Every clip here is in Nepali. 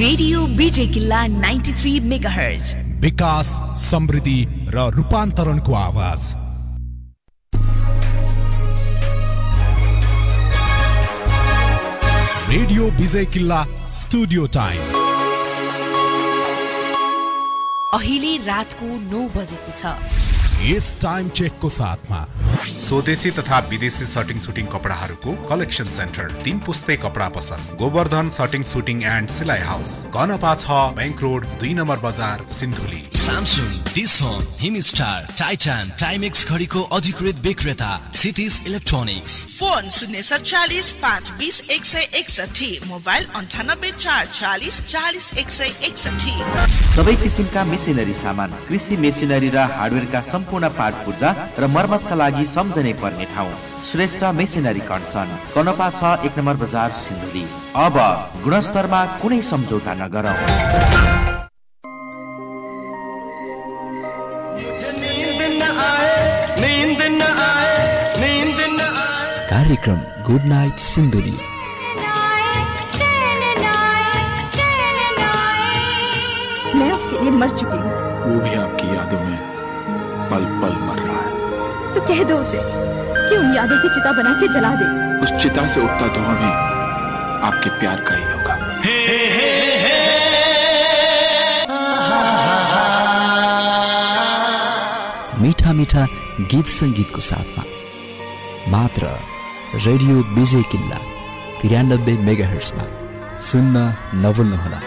Radio Vijay Killa 93 megahertz. विकास, समृद्धि र रूपान्तरणको आवाज। रेडियो विजय किल्ला स्टुडियो टाइम अहिले रातको 9 बजेको छ। यस टाइम चेकको साथमा स्वदेशी तथा विदेशी सटिङ सुटिङ कपडाहरूको कलेक्सन सेन्टर, 3 पुस्ते कपडा पसल, गोवर्धन सटिङ सुटिङ एन्ड सिलाइ हाउस, घनपा 6 बैंक रोड 2 नम्बर बजार Sindhuli. Samsung, डिसोन, Himstar, Titan, Timex घडीको अधिकृत विक्रेता क्षितिज इलेक्ट्रोनिक्स। Phone 047 520 161, mobile 98 440 40 161। सबै किसिमका मेसिनरी सामान, कृषि मेसिनरी र हार्डवेयरका सम्पूर्ण पार्ट पूर्जा र मर्मतका लागि सम्झनै पर्ने ठाउँ Shrestha machinery concern, Kanpa 6 1 number बजार सिन्धुली। अब गुणस्तरमा कुनै सम्झौता नगरौँ। कार्यक्रम गुड नाइट सिन्धुली। मैं उसके लिए मर चुकी हूँ। वो भी आपकी यादों में पल पल मर रहा है। तो कह दो उसे कि उन यादों की चिता बना के जला दे। उस चिता से उठता धुआं भी आपके प्यार का ही होगा। मीठा मीठा गीत संगीतको साथमा मात्र रेडियो विजय किल्ला 93 मेगाहर्जमा सुन्न नभुल्नुहोला।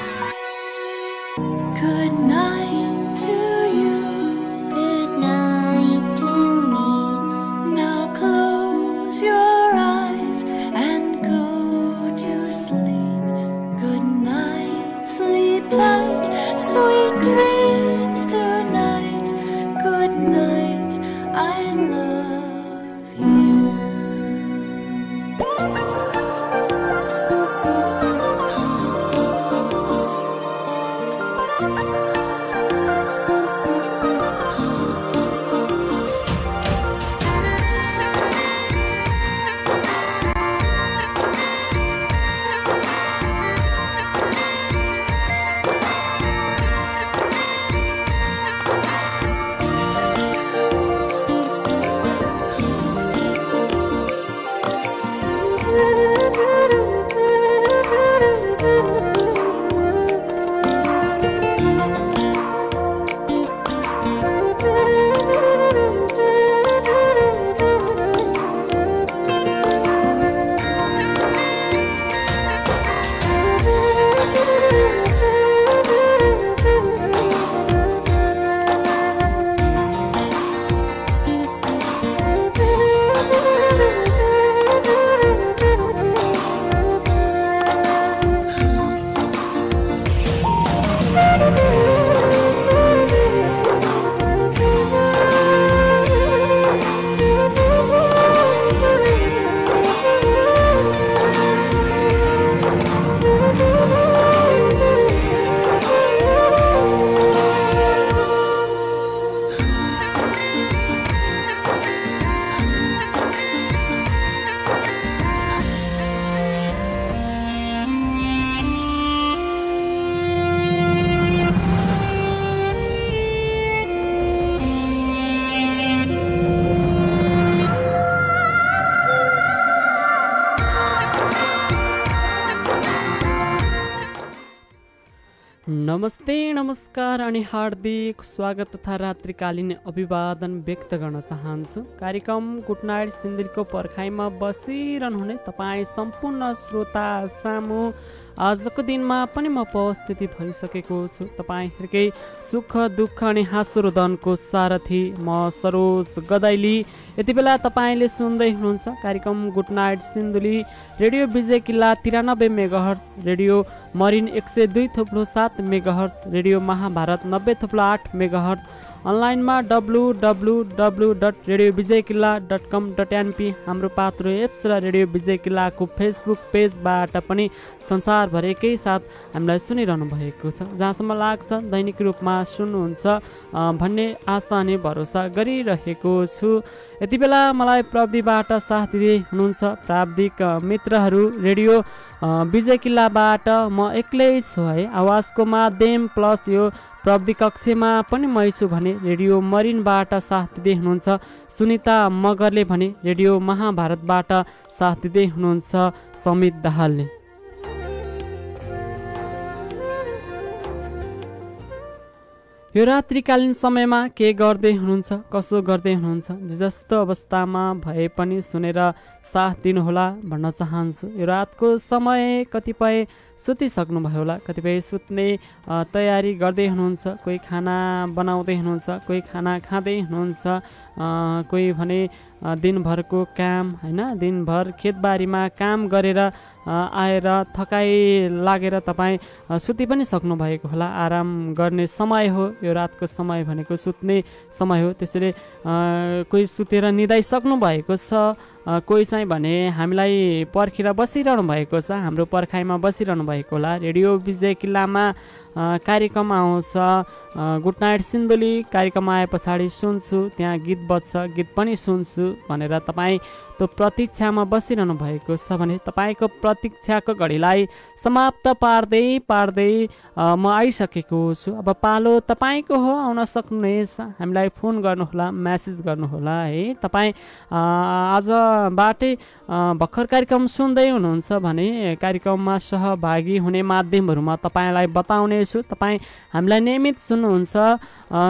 नमस्ते, नमस्कार अनि हार्दिक स्वागत तथा रात्रिकालीन अभिवादन व्यक्त गर्न चाहन्छु। कार्यक्रम गुड नाइट सिन्धुलीको पर्खाइमा बसिरहनुहुने तपाईँ सम्पूर्ण श्रोता सामु आजको दिनमा पनि म उपस्थिति भइसकेको छु। तपाईँहरूकै सुख दुःख अनि हाँसोरोदनको सारथी म सरोज गदाइली। यति बेला तपाईँले सुन्दै हुनुहुन्छ कार्यक्रम good night Sindhuli, radio Vijay Killa 93 megahertz, radio Marin 102.7 megahertz, radio Mahabharat 90.8 megahertz, अनलाइनमा www.radiovijaykilla.com.np हाम्रो पात्रो एप्स र रेडियो विजय किल्लाको फेसबुक पेजबाट पनि संसारभरिकै साथ हामीलाई सुनिरहनु भएको छ। जहाँसम्म लाग्छ दैनिक रूपमा सुन्नुहुन्छ भन्ने आशा अनि भरोसा गरिरहेको छु। यति बेला मलाई प्रविधिबाट साथ दिँदै हुनुहुन्छ प्राविधिक मित्रहरू। रेडियो विजय किल्लाबाट म एक्लै छु है, आवाजको माध्यम प्लस यो प्रविधि कक्षमा पनि मै छु भने रेडियो मरिनबाट साथ दिँदै हुनुहुन्छ सुनिता मगरले भने रेडियो महाभारतबाट साथ दिँदै हुनुहुन्छ समित दाहालले। यो रात्रिकालीन समयमा के गर्दै हुनुहुन्छ, कसो गर्दै हुनुहुन्छ, जे जस्तो अवस्थामा भए पनि सुनेर साथ दिनुहोला भन्न चाहन्छु। यो रातको समय कतिपय सुतिसक्नुभयो होला, कतिपय सुत्ने तयारी गर्दै हुनुहुन्छ, कोही खाना बनाउँदै हुनुहुन्छ, कोही खाना खाँदै हुनुहुन्छ, कोही भने दिनभरको काम होइन, दिनभर खेतबारीमा काम गरेर आएर थकाइ लागेर तपाईँ सुति पनि सक्नुभएको होला। आराम गर्ने समय हो यो रातको समय भनेको, सुत्ने समय हो। त्यसैले कोही सुतेर निदाइसक्नु भएको छ, कोही चाहिँ भने हामीलाई पर्खेर बसिरहनु भएको छ, हाम्रो पर्खाइमा बसिरहनु भएको होला। रेडियो विजय किल्लामा कार्यक्रम आउँछ गुड नाइट सिन्धुली, कार्यक्रम आए पछाडि सुन्छु, त्यहाँ गीत बज्छ, गीत पनि सुन्छु भनेर तपाईँ त्यो प्रतीक्षामा बसिरहनु भएको छ भने तपाईँको प्रतीक्षाको घडीलाई समाप्त पार्दै पार्दै म आइसकेको छु। अब पालो तपाईँको हो, आउन सक्नुहुनेछ, हामीलाई फोन गर्नुहोला, म्यासेज गर्नुहोला है। तपाईँ आजबाटै भर्खर कार्यक्रम सुन्दै हुनुहुन्छ भने कार्यक्रममा सहभागी हुने माध्यमहरूमा तपाईँलाई बताउनेछु। तपाईँ हामीलाई नियमित सुन्नुहुन्छ,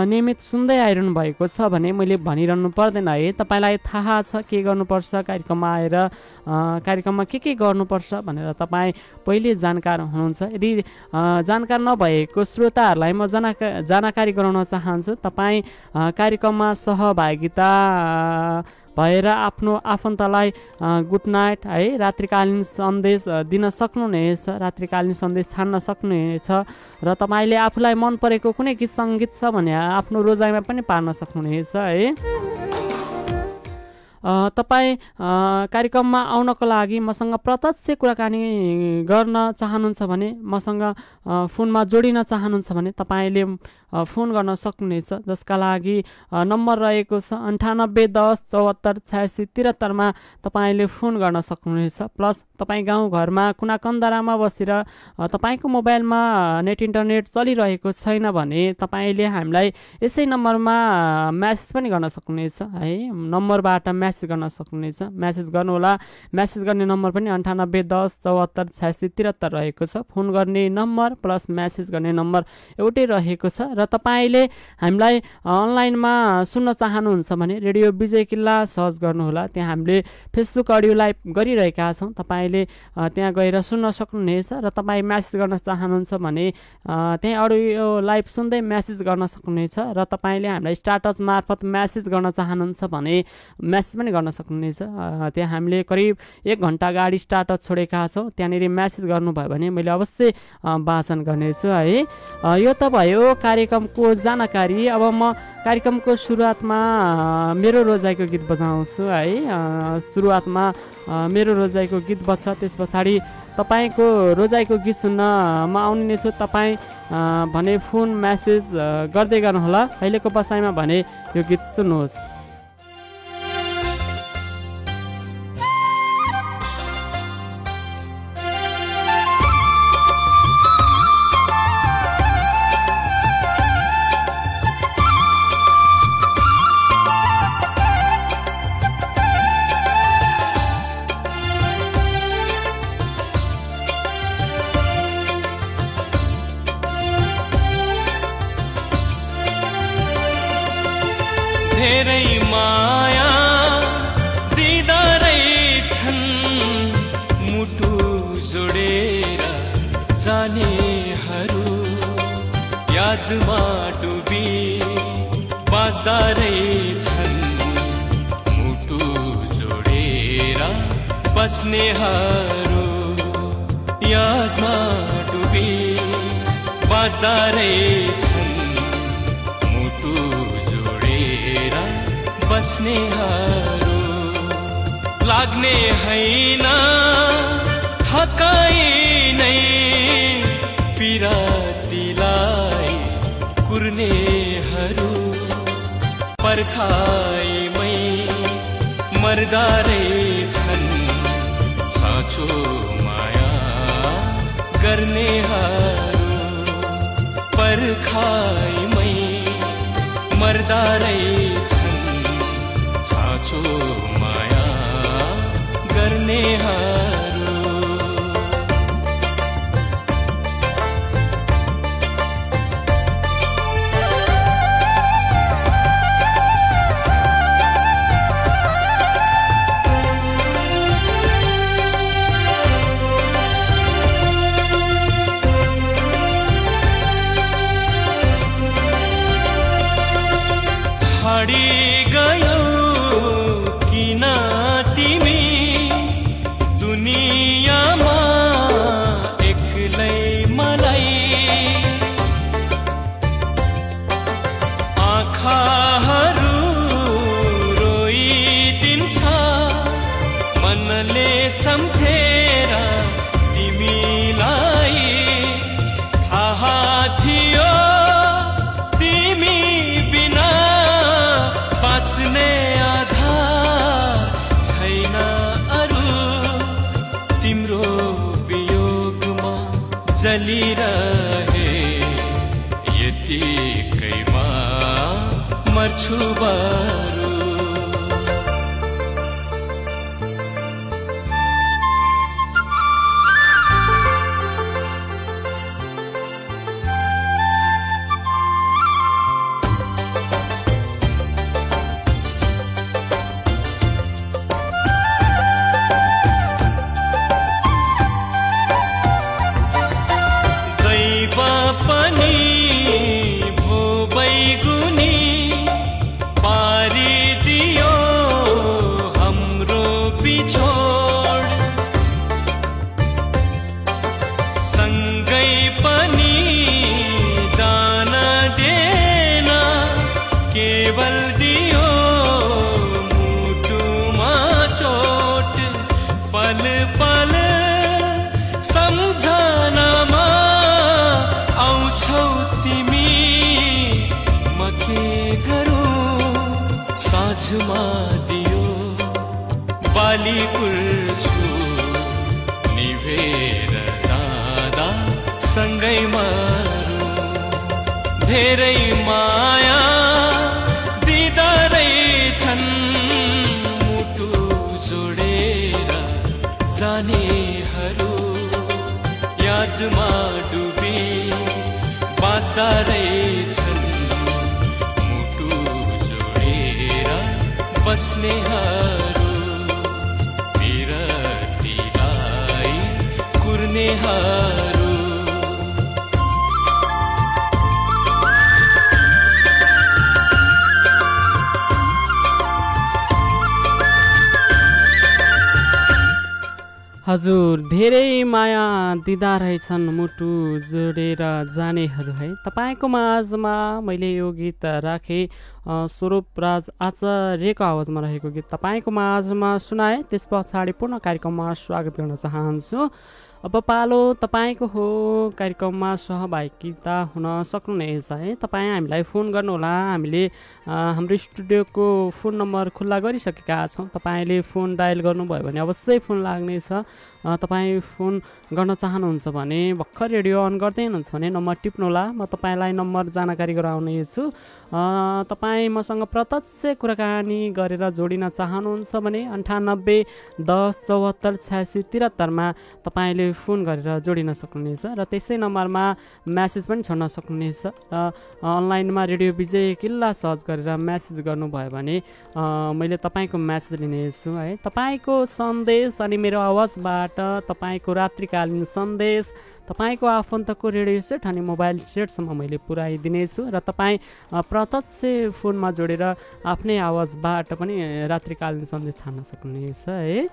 नियमित सुन्दै आइरहनु भएको छ भने मैले भनिरहनु पर्दैन है, तपाईँलाई थाहा छ के गर्नुपर्छ, कार्यक्रममा आएर कार्यक्रममा के गर्नुपर्छ भनेर तपाईँ पहिले जानकार हुनुहुन्छ। यदि जानकार नभएको श्रोताहरूलाई म जानकारी गराउन चाहन्छु। तपाईँ कार्यक्रममा सहभागिता भएर आफ्नो आफन्तलाई गुड नाइट है, रात्रिकालीन सन्देश दिन सक्नुहुनेछ, रात्रिकालीन सन्देश छाड्न सक्नुहुनेछ र तपाईँले आफूलाई मन परेको कुनै गीत सङ्गीत छ भने आफ्नो रोजाइमा पनि पार्न सक्नुहुनेछ है। तपाईँ कार्यक्रममा आउनको लागि मसँग प्रत्यक्ष कुराकानी गर्न चाहनुहुन्छ भने, मसँग फोनमा जोडिन चाहनुहुन्छ भने तपाईँले फोन गर्न सक्नुहुनेछ, जसका लागि नम्बर रहेको छ 9810 74 86 73मा तपाईँले फोन गर्न सक्नुहुनेछ। प्लस तपाईँ गाउँघरमा कुना कन्दरामा बसेर तपाईँको मोबाइलमा नेट इन्टरनेट चलिरहेको छैन भने तपाईँले हामीलाई यसै नम्बरमा म्यासेज पनि गर्न सक्नुहुनेछ है, नम्बरबाट म्यासेज गर्न सक्नुहुनेछ। म्यासेज गर्नुहोला, म्यासेज गर्ने नम्बर पनि 9810 74 86 73 रहेको छ। फोन गर्ने नम्बर प्लस म्यासेज गर्ने नम्बर एउटै रहेको छ। र तपाईँले हामीलाई अनलाइनमा सुन्न चाहनुहुन्छ भने रेडियो विजय किल्ला सर्च गर्नुहोला, त्यहाँ हामीले फेसबुक अडियो लाइभ गरिरहेका छौँ, तपाईँले त्यहाँ गएर सुन्न सक्नुहुनेछ। र तपाईँ म्यासेज गर्न चाहनुहुन्छ भने त्यहाँ अडियो लाइभ सुन्दै म्यासेज गर्न सक्नुहुनेछ। र तपाईँले हामीलाई स्टाटस मार्फत म्यासेज गर्न चाहनुहुन्छ भने म्यासेज पनि गर्न सक्नुहुनेछ। त्यहाँ हामीले करिब 1 घन्टा अगाडि स्टाटस छोडेका छौँ, त्यहाँनिर म्यासेज गर्नुभयो भने मैले अवश्य वाचन गर्नेछु है। यो त भयो कार्यक्रमको जानकारी। अब म कार्यक्रमको सुरुवातमा मेरो रोजाइको गीत बजाउँछु है। सुरुवातमा मेरो रोजाइको गीत बज्छ, त्यस पछाडि तपाईँको रोजाइको गीत सुन्न म आउने नै छु। तपाईँ भने फोन म्यासेज गर्दै गर्नुहोला। अहिलेको बसाइमा भने यो गीत सुन्नुहोस्। धेरै माया दिँदा रहेछन् मुटु जोडेर जानेहरू, यादमा डुबी बाँच्दा रहेछन् मुटु जोडेर बस्नेहरू, यादमा डुबी बाँच्दा रहेछन् मुटु बस्नेहरू लाग्ने हैन थकाइ नै पिरातीलाई कुर्नेहरू पर्खाइमै मर्दा रहेछन् साँचो माया गर्नेहरू पर्खाइमै मर्दा रहेछन् साँचो माया गर्नेहरू छाडी गयो किन तिमी दुनियाँमा एक्लै मलाई आँखाहरू रोइदिन्छ मनले सम्झेर तिमीलाई थाहा थियो तिमी बिना बाँच्ने आधार छैन अरू तिम्रो वियोगमा जलिरहे यतिकैमा मर्छु बरु पनि भो बैगुनी पारिदियो हाम्रो बिछोड सँगै पनि जान दिएन केवल दियो मुटुमा चोट पल पल सम्झनामा आउँछौ तिमी म के गरौँ साँझमा दियो बाली कुल्छु निभेर जाँदा सँगै मरौँ धेरै माया दिँदा रहेछन् मुटु जोडेर जानेहरू यादमा डुबी बाँच्दा रहेछन् मुटु जोडेर बस्नेहरू विरतीलाई कुर्नेहरू हजुर धेरै माया दिँदा रहेछन् मुटु जोडेर जानेहरू है। तपाईँको माझमा मैले यो गीत राखेँ स्वरूप राज आचार्यको आवाजमा रहेको गीत तपाईँको माझमा सुनाएँ। त्यस पछाडि पूर्ण कार्यक्रममा स्वागत गर्न चाहन्छु। अब पालो तपाईँको हो, कार्यक्रममा सहभागिता हुन सक्नुहुनेछ है। तपाईँ हामीलाई फोन गर्नुहोला। हामीले हाम्रो स्टुडियोको फोन नम्बर खुल्ला गरिसकेका छौँ। तपाईँले फोन डायल गर्नुभयो भने अवश्य फोन लाग्नेछ। तपाईँ फोन गर्न चाहनुहुन्छ भने भर्खर रेडियो अन गर्दै हुनुहुन्छ भने नम्बर टिप्नुहोला। म तपाईँलाई नम्बर जानकारी गराउनेछु। तपाईँ मसँग प्रत्यक्ष कुराकानी गरेर जोडिन चाहनुहुन्छ भने 98 10 74 86 73मा तपाईँले फोन गरेर जोडिन सक्नुहुनेछ र त्यसै नम्बरमा म्यासेज पनि छोड्न सक्नुहुनेछ। र अनलाइनमा रेडियो विजय किल्ला सर्च गरेर म्यासेज गर्नुभयो भने मैले तपाईँको म्यासेज लिनेछु है। तपाईँको सन्देश अनि मेरो आवाजबाट तपाईँको रात्रिकालीन सन्देश तपाईँको आफन्तको रेडियो सेट अनि मोबाइल सेटसम्म मैले पुर्याइदिनेछु र तपाईँ प्रत्यक्ष फोनमा जोडेर आफ्नै आवाजबाट पनि रात्रिकालीन सन्देश छाड्न सक्नुहुनेछ है।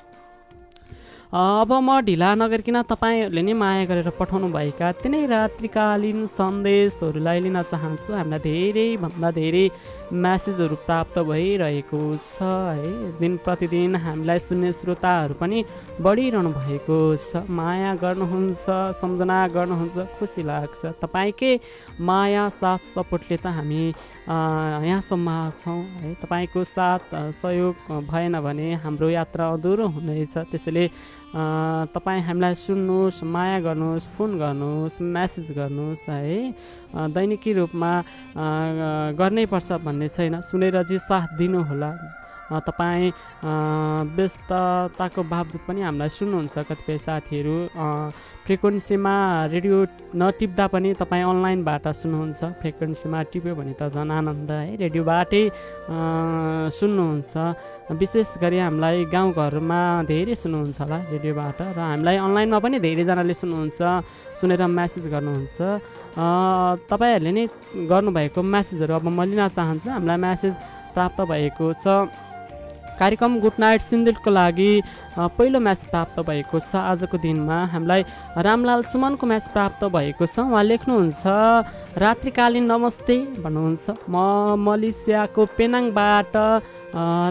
अब म ढिला नगरिकन तपाईँहरूले नै माया गरेर पठाउनुभएका तिनै रात्रिकालीन सन्देशहरूलाई लिन चाहन्छु। हामीलाई धेरैभन्दा धेरै म्यासेजहरू प्राप्त भइरहेको छ है। दिन प्रतिदिन हामीलाई सुन्ने श्रोताहरू पनि बढिरहनु भएको छ। माया गर्नुहुन्छ, सम्झना गर्नुहुन्छ, खुसी लाग्छ। तपाईँकै माया साथ सपोर्टले त हामी यहाँसम्म छौँ है। तपाईँको साथ सहयोग भएन भने हाम्रो यात्रा अधुरो हुनेछ। त्यसैले तपाईँ हामीलाई सुन्नुहोस्, माया गर्नुहोस्, फोन गर्नुहोस्, म्यासेज गर्नुहोस् है। दैनिकी रूपमा गर्नै पर्छ भन्ने छैन, सुनेर चाहिँ साथ दिनुहोला। तपाईँ व्यस्तताको बावजुद पनि हामीलाई सुन्नुहुन्छ। कतिपय साथीहरू फ्रिक्वेन्सीमा रेडियो नटिप्दा पनि तपाईँ अनलाइनबाट सुन्नुहुन्छ। फ्रिक्वेन्सीमा टिप्यो भने त झन् आनन्द है। रेडियोबाटै सुन्नुहुन्छ। विशेष गरी हामीलाई गाउँघरमा धेरै सुन्नुहुन्छ होला रेडियोबाट, र हामीलाई अनलाइनमा पनि धेरैजनाले सुन्नुहुन्छ, सुनेर म्यासेज गर्नुहुन्छ। तपाईँहरूले नै गर्नुभएको म्यासेजहरू अब म लिन चाहन्छु। हामीलाई म्यासेज प्राप्त भएको छ। कार्यक्रम गुड नाइट सिन्धुलीको लागि पहिलो म्याच प्राप्त भएको छ आजको दिनमा। हामीलाई रामलाल सुमनको म्याच प्राप्त भएको छ। उहाँ लेख्नुहुन्छ रात्रिकालीन नमस्ते भन्नुहुन्छ। म मलेसियाको पेनाङबाट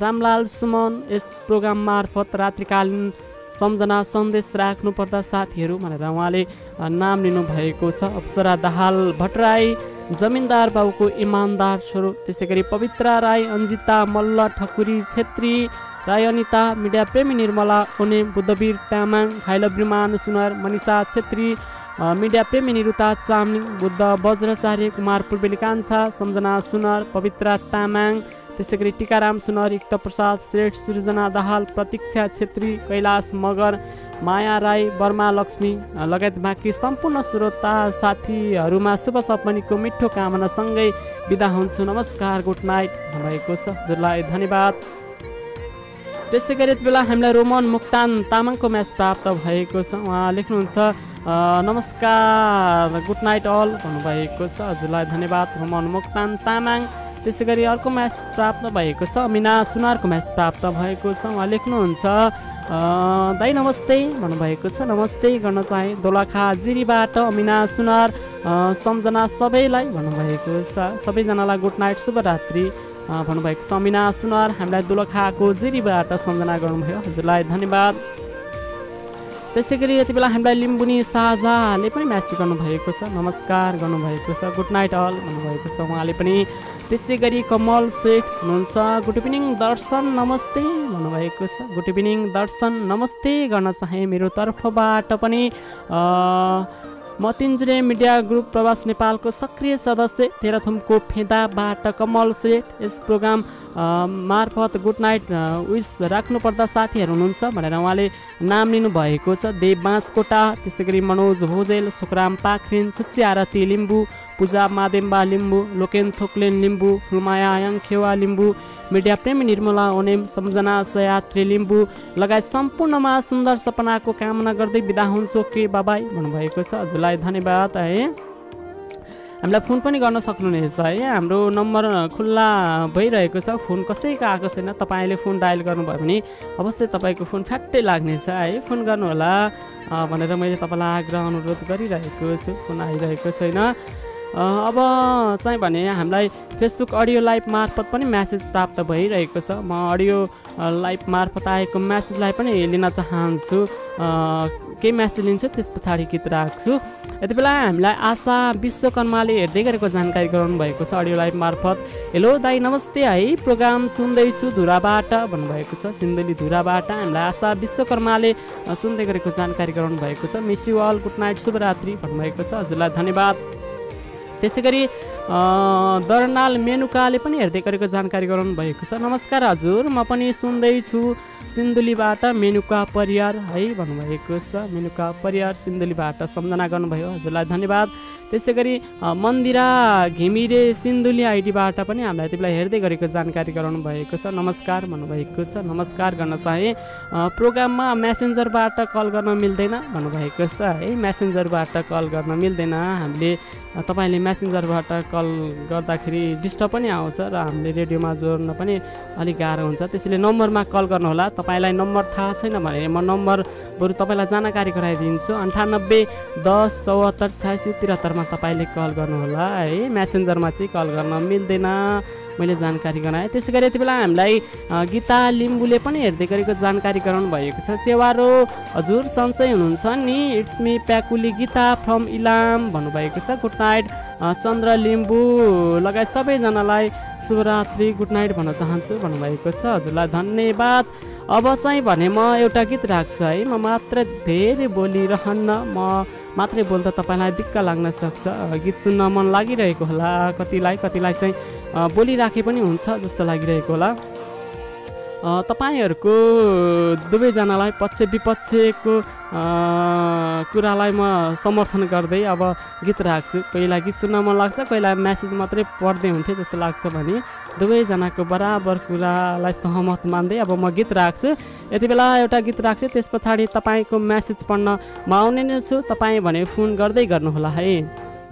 रामलाल सुमन यस प्रोग्राम मार्फत रात्रिकालीन सम्झना सन्देश राख्नुपर्दा साथीहरू भनेर उहाँले नाम लिनुभएको छ। अप्सरा दाहाल भट्टराई, जमिनदार बाबुको इमान्दार स्वरूप, त्यसै गरी पवित्रा राई, अन्जिता मल्ल, ठकुरी छेत्री राई, अनिता, मिडिया प्रेमी निर्मला ओने, बुद्धवीर तामाङ, खाइल ब्रिमान सुनार, मनिषा छेत्री, मिडिया प्रेमी निरुता चामलिङ, बुद्ध वज्रचार्य, कुमार पूर्वेली कान्छा, सम्झना सुनार, पवित्रा तामाङ, त्यसै गरी टिकाराम सुनार, युक्त प्रसाद सेठ, सृजना दाहाल, प्रतीक्षा छेत्री, कैलाश मगर, माया राई, बर्मा लक्ष्मी लगायत बाँकी सम्पूर्ण श्रोता साथीहरूमा शुभ सपनीको मिठो कामनासँगै बिदा हुन्छु। नमस्कार, गुड नाइट भएको छ। हजुरलाई धन्यवाद। त्यसै गरी यति बेला हामीलाई रोमन मुक्तान तामाङको म्याच प्राप्त भएको छ। उहाँ लेख्नुहुन्छ नमस्कार, गुड नाइट अल भन्नुभएको छ। हजुरलाई धन्यवाद रोमन मुक्तान तामाङ। त्यसै गरी अर्को म्याच प्राप्त भएको छ। मिना सुनारको म्याच प्राप्त भएको छ। उहाँ लेख्नुहुन्छ दाइ नमस्ते भन्नुभएको छ। नमस्ते गर्न चाहे दोलखा जिरीबाट अमिना सुनार, सम्झना सबैलाई भन्नुभएको छ। सबैजनालाई गुड नाइट, शुभरात्रि भन्नुभएको छ। अमिना सुनार हामीलाई दोलखाको जिरीबाट सम्झना गर्नुभयो। हजुरलाई धन्यवाद। त्यसै गरी यति बेला हामीलाई लिम्बुनी साझाले पनि म्यासेज गर्नुभएको छ। नमस्कार गर्नुभएको छ। गुड नाइट अल भन्नुभएको छ उहाँले पनि। त्यसै गरी कमल शेख हुनुहुन्छ। गुड इभिनिङ दर्शन नमस्ते भन्नुभएको छ। गुड इभिनिङ दर्शन नमस्ते गर्न चाहे मेरो तर्फबाट पनि। मतिन्जुरे मिडिया ग्रुप प्रवास नेपालको सक्रिय सदस्य तेह्रथुमको फेदाबाट कमल शेख यस प्रोग्राम मार्फत गुड नाइट विस राख्नुपर्दा साथीहरू हुनुहुन्छ भनेर उहाँले नाम लिनुभएको छ। देव बाँसकोटा, त्यसै गरी मनोज भोजेल, सुखराम पाखरिन, छुच्ची आरती लिम्बू, पूजा मादेम्बा लिम्बू, लोकेन थोक्लेन लिम्बू, फुलमाया याङखेवा लिम्बू, मिडिया प्रेमी निर्मला ओनेम, सम्झना सयात्री लिम्बू लगायत सम्पूर्णमा सुन्दर सपनाको कामना गर्दै बिदा हुन्छु। के बाबाई भन्नुभएको छ। हजुरलाई धन्यवाद है। हामीलाई फोन पनि गर्न सक्नुहुनेछ है। हाम्रो नम्बर खुल्ला भइरहेको छ। फोन कसैको आएको छैन। तपाईँले फोन डायल गर्नुभयो भने अवश्य तपाईँको फोन फ्याट्टै लाग्नेछ है। फोन गर्नुहोला भनेर मैले तपाईँलाई आग्रह अनुरोध गरिरहेको छु। फोन आइरहेको छैन। अब चाहिँ भने हामीलाई फेसबुक अडियो लाइभ मार्फत पनि म्यासेज प्राप्त भइरहेको छ। म अडियो लाइभ मार्फत आएको म्यासेजलाई पनि लिन चाहन्छु। केही म्यासेज लिन्छु, त्यस पछाडि गीत राख्छु। यति बेला हामीलाई आशा विश्वकर्माले हेर्दै गरेको जानकारी गराउनु भएको छ अडियो लाइभ मार्फत। हेलो दाई नमस्ते है, प्रोग्राम सुन्दैछु धुराबाट भन्नुभएको छ। सिन्धुली धुराबाट हामीलाई आशा विश्वकर्माले सुन्दै गरेको जानकारी गराउनु भएको छ। Miss you all, good night, शुभरात्रि भन्नुभएको छ। हजुरलाई धन्यवाद। त्यसै गरी दर्नाल मेनुकाले पनि हेर्दै गरेको जानकारी गराउनु भएको छ। नमस्कार हजुर, म पनि सुन्दैछु सिन्धुलीबाट मेनुका परियार है भन्नुभएको छ। मेनुका परियार सिन्धुलीबाट सम्झना गर्नुभयो। हजुरलाई धन्यवाद। त्यसै गरी मन्दिरा घिमिरे सिन्धुली आइडीबाट पनि हामीलाई त्यति बेला हेर्दै गरेको जानकारी गराउनु भएको छ। नमस्कार भन्नुभएको छ। नमस्कार गर्न चाहे प्रोग्राममा म्यासेन्जरबाट कल गर्न मिल्दैन भन्नुभएको छ है। म्यासेन्जरबाट कल गर्न मिल्दैन। हामीले तपाईँले म्यासेन्जरबाट कल गर्दाखेरि डिस्टर्ब पनि आउँछ र हामीले रेडियोमा जोड्न पनि अलिक गाह्रो हुन्छ। त्यसैले नम्बरमा कल गर्नुहोला। तपाईँलाई नम्बर थाहा छैन भने म नम्बर बरु तपाईँलाई जानकारी गराइदिन्छु। 98 10 74 86 73मा तपाईँले कल गर्नुहोला है। म्यासेन्जरमा चाहिँ कल गर्न मिल्दैन, मैले जानकारी गराएँ। त्यसै गरी यति बेला हामीलाई गीता लिम्बूले पनि हेर्दै गरेको जानकारी गराउनु भएको छ। सेवारो हजुर सन्चै हुनुहुन्छ नि, इट्स मी प्याकुली गीता फ्रम इलाम भन्नुभएको छ। गुड नाइट चन्द्र लिम्बू लगायत सबैजनालाई शुभरात्रि गुड नाइट भन्न चाहन्छु भन्नुभएको छ। हजुरलाई धन्यवाद। अब चाहिँ भने म एउटा गीत राख्छु है। म मात्र धेरै बोलिरहन्न, म मात्रै बोल्दा तपाईँलाई दिक्क लाग्न सक्छ। गीत सुन्न मन लागिरहेको होला कतिलाई चाहिँ बोलिराखे पनि हुन्छ जस्तो लागिरहेको होला। तपाईँहरूको दुवैजनालाई पक्ष विपक्षको कुरालाई म समर्थन गर्दै अब गीत राख्छु। कोहीलाई गीत सुन्न मन लाग्छ, कोहीलाई म्यासेज मात्रै पढ्दै हुन्थ्यो जस्तो लाग्छ भने दुवैजनाको बराबर कुरालाई सहमत मान्दै अब म गीत राख्छु। यति बेला एउटा गीत राख्छु, त्यस पछाडि तपाईँको म्यासेज पढ्न म आउने नै छु। तपाईँ भने फोन गर्दै गर्नुहोला है।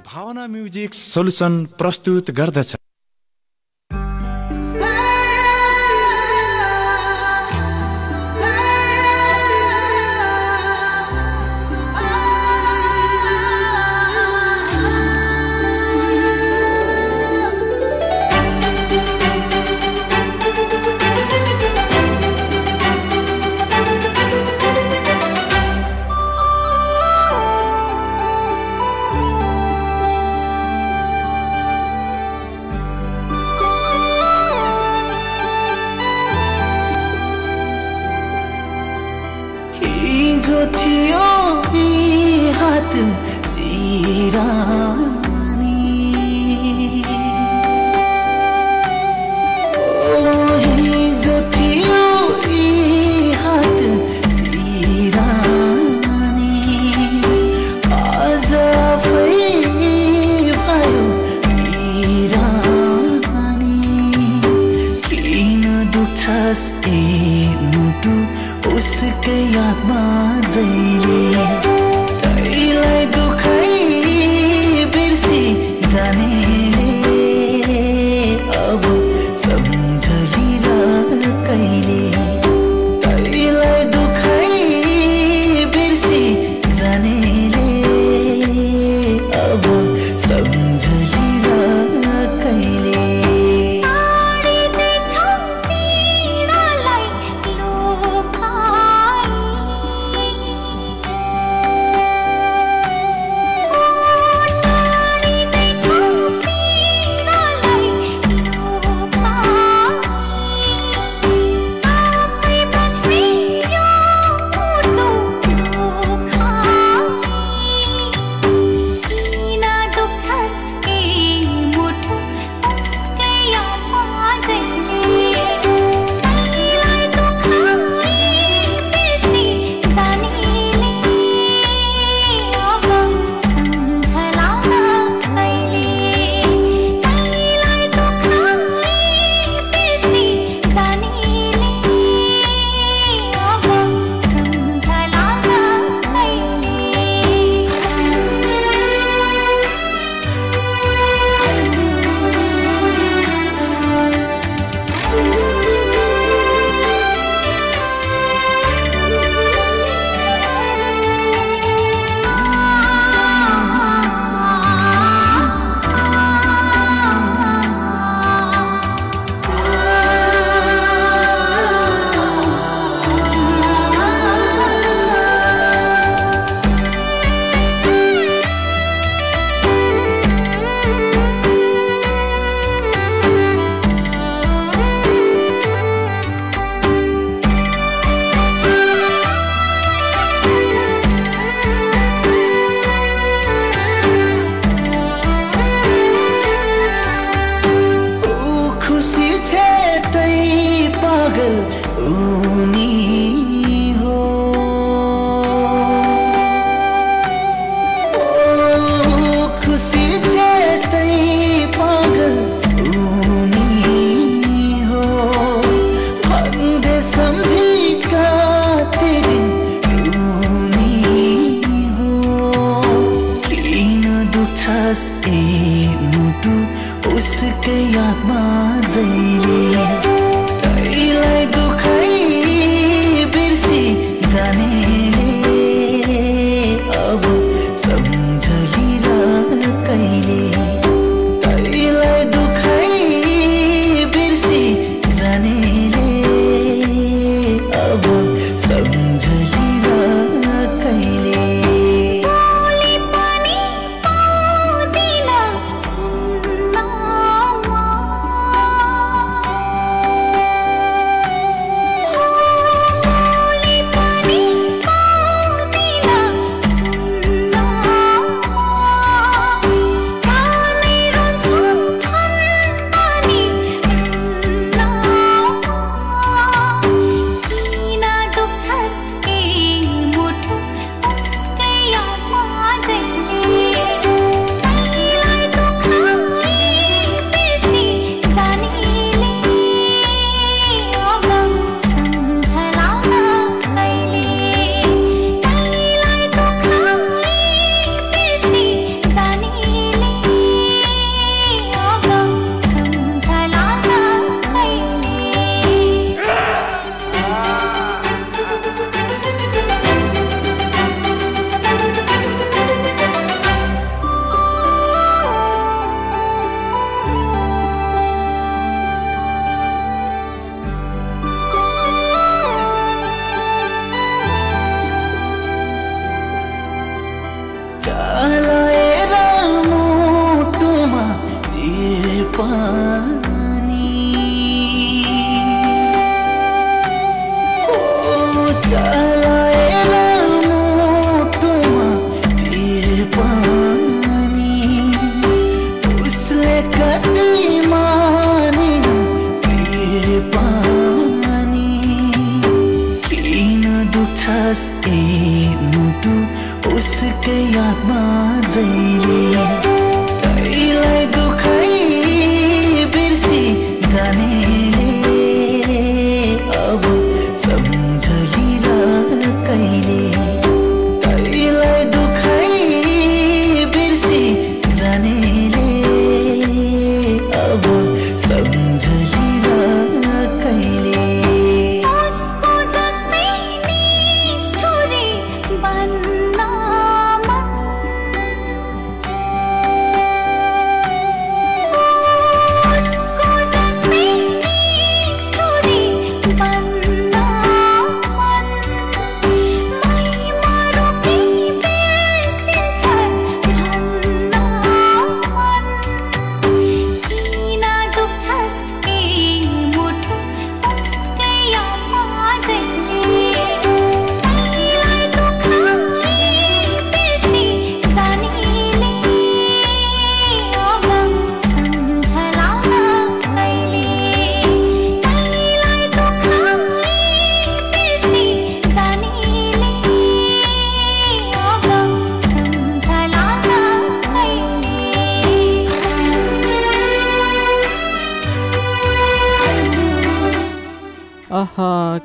भावना म्युजिक सोल्युसन प्रस्तुत गर्दछ। यादमा जहिले तैलाई दुखै उसकै यादमा जहिले कहिलाई दुखै बिर्सी जानेले अब सम्झलिरा कहिले कहिलाई दुखै बिर्सी जानेले अब सम्झलिरा कहिले उसकै यादमा जहिले कहिलाई दुखै बिर्सी जानेले अब सम्झलिरा कहिले कहिलाई दुखै बिर्सी जानेले अब सम्झलिरा कहिले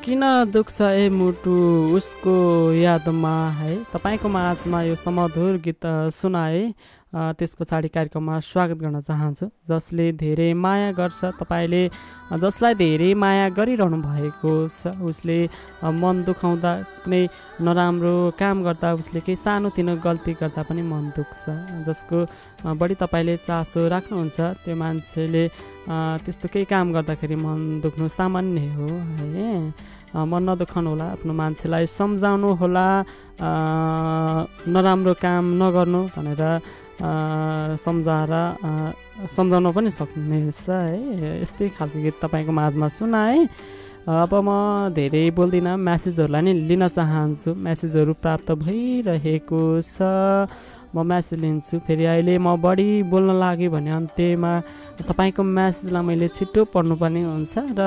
किन दुख्छ ए मुटु उसको यादमा है। तपाईँको माझमा यो समधुर गीत सुनाए। त्यस पछाडि कार्यक्रममा स्वागत गर्न चाहन्छु। जसले धेरै माया गर्छ, तपाईँले जसलाई धेरै माया गरिरहनु भएको छ, उसले मन दुखाउँदा, कुनै नराम्रो काम गर्दा, उसले केही सानोतिनो गल्ती गर्दा पनि मन दुख्छ। जसको बढी तपाईँले चासो राख्नुहुन्छ त्यो मान्छेले त्यस्तो केही काम गर्दाखेरि मन दुख्नु सामान्य हो है। मन नदुखाउनु होला, आफ्नो मान्छेलाई सम्झाउनु होला, नराम्रो काम नगर्नु भनेर सम्झाउन पनि सक्नेछ है। यस्तै खालको गीत तपाईँको माझमा सुनाए। अब म धेरै बोल्दिनँ, म्यासेजहरूलाई नै लिन चाहन्छु। म्यासेजहरू प्राप्त भइरहेको छ, म म्यासेज लिन्छु। फेरि अहिले म बढी बोल्न लागेँ भने अन्त्यमा तपाईँको म्यासेजलाई मैले छिट्टो पढ्नुपर्ने हुन्छ र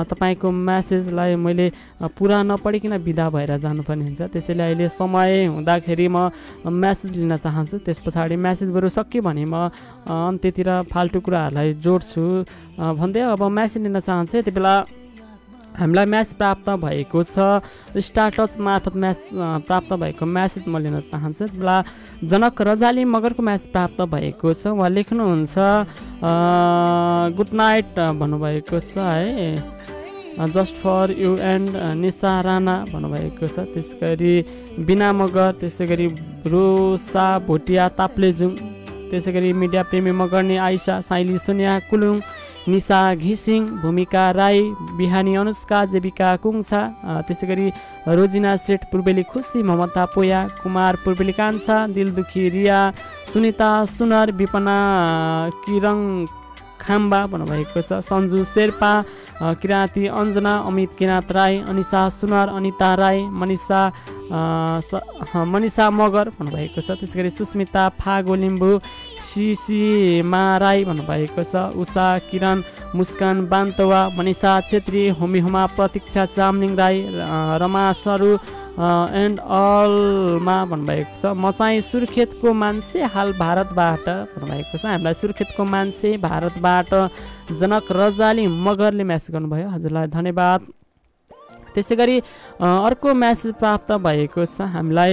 तपाईँको म्यासेजलाई मैले पुरा नपढिकन बिदा भएर जानुपर्ने हुन्छ। त्यसैले अहिले समय हुँदाखेरि म म्यासेज लिन चाहन्छु। त्यस पछाडि म्यासेजहरू सक्यो भने म अन्त्यतिर फाल्टु कुराहरूलाई जोड्छु भन्दै अब म्यासेज लिन चाहन्छु। यति बेला हामीलाई म्यासेज प्राप्त भएको छ स्टार्टस मार्फत प्राप्त भएको म्यासेज म लिन चाहन्छु। बेला जनक रजाली मगरको म्यासेज प्राप्त भएको छ। उहाँ लेख्नुहुन्छ गुड नाइट भन्नुभएको छ है, just for you and Nisha Rana भन्नुभएको छ। त्यस गरी बिना मगर, त्यसै गरी रोसा भोटिया ताप्लेजुङ, त्यसै गरी मिडिया प्रेमी मगर्ने आइसा साइली सोनिया कुलुङ, निशा घिसिङ, भूमिका राई, बिहानी अनुष्का, जेविका कुङछा, त्यसै गरी रोजिना सेठ पूर्वेली खुसी, ममता पोया, कुमार पूर्वेली कान्छा, दिलदुखी रिया, सुनिता सुनर, विपना किरङ खाम्बा भन्नुभएको छ। सन्जु शेर्पा, किराँती अञ्जना, अमित किराँत राई, अनिसा सुनर, अनिता राई, मनिषा मगर भन्नुभएको छ। त्यसै गरी सुस्मिता फागो लिम्बू, सिसिमा राई भन्नुभएको छ। उषा किरण, मुस्कान बान्तवा, मनिषा छेत्री, होमिहुमा प्रतीक्षा चामलिङ राई, रमा सरू एन्ड अलमा भन्नुभएको छ। म चाहिँ सुर्खेतको मान्छे हाल भारतबाट भन्नुभएको छ। हामीलाई सुर्खेतको मान्छे भारतबाट जनक रजाली मगरले म्यासेज गर्नुभयो, हजुरलाई धन्यवाद। त्यसै गरी अर्को म्यासेज प्राप्त भएको छ हामीलाई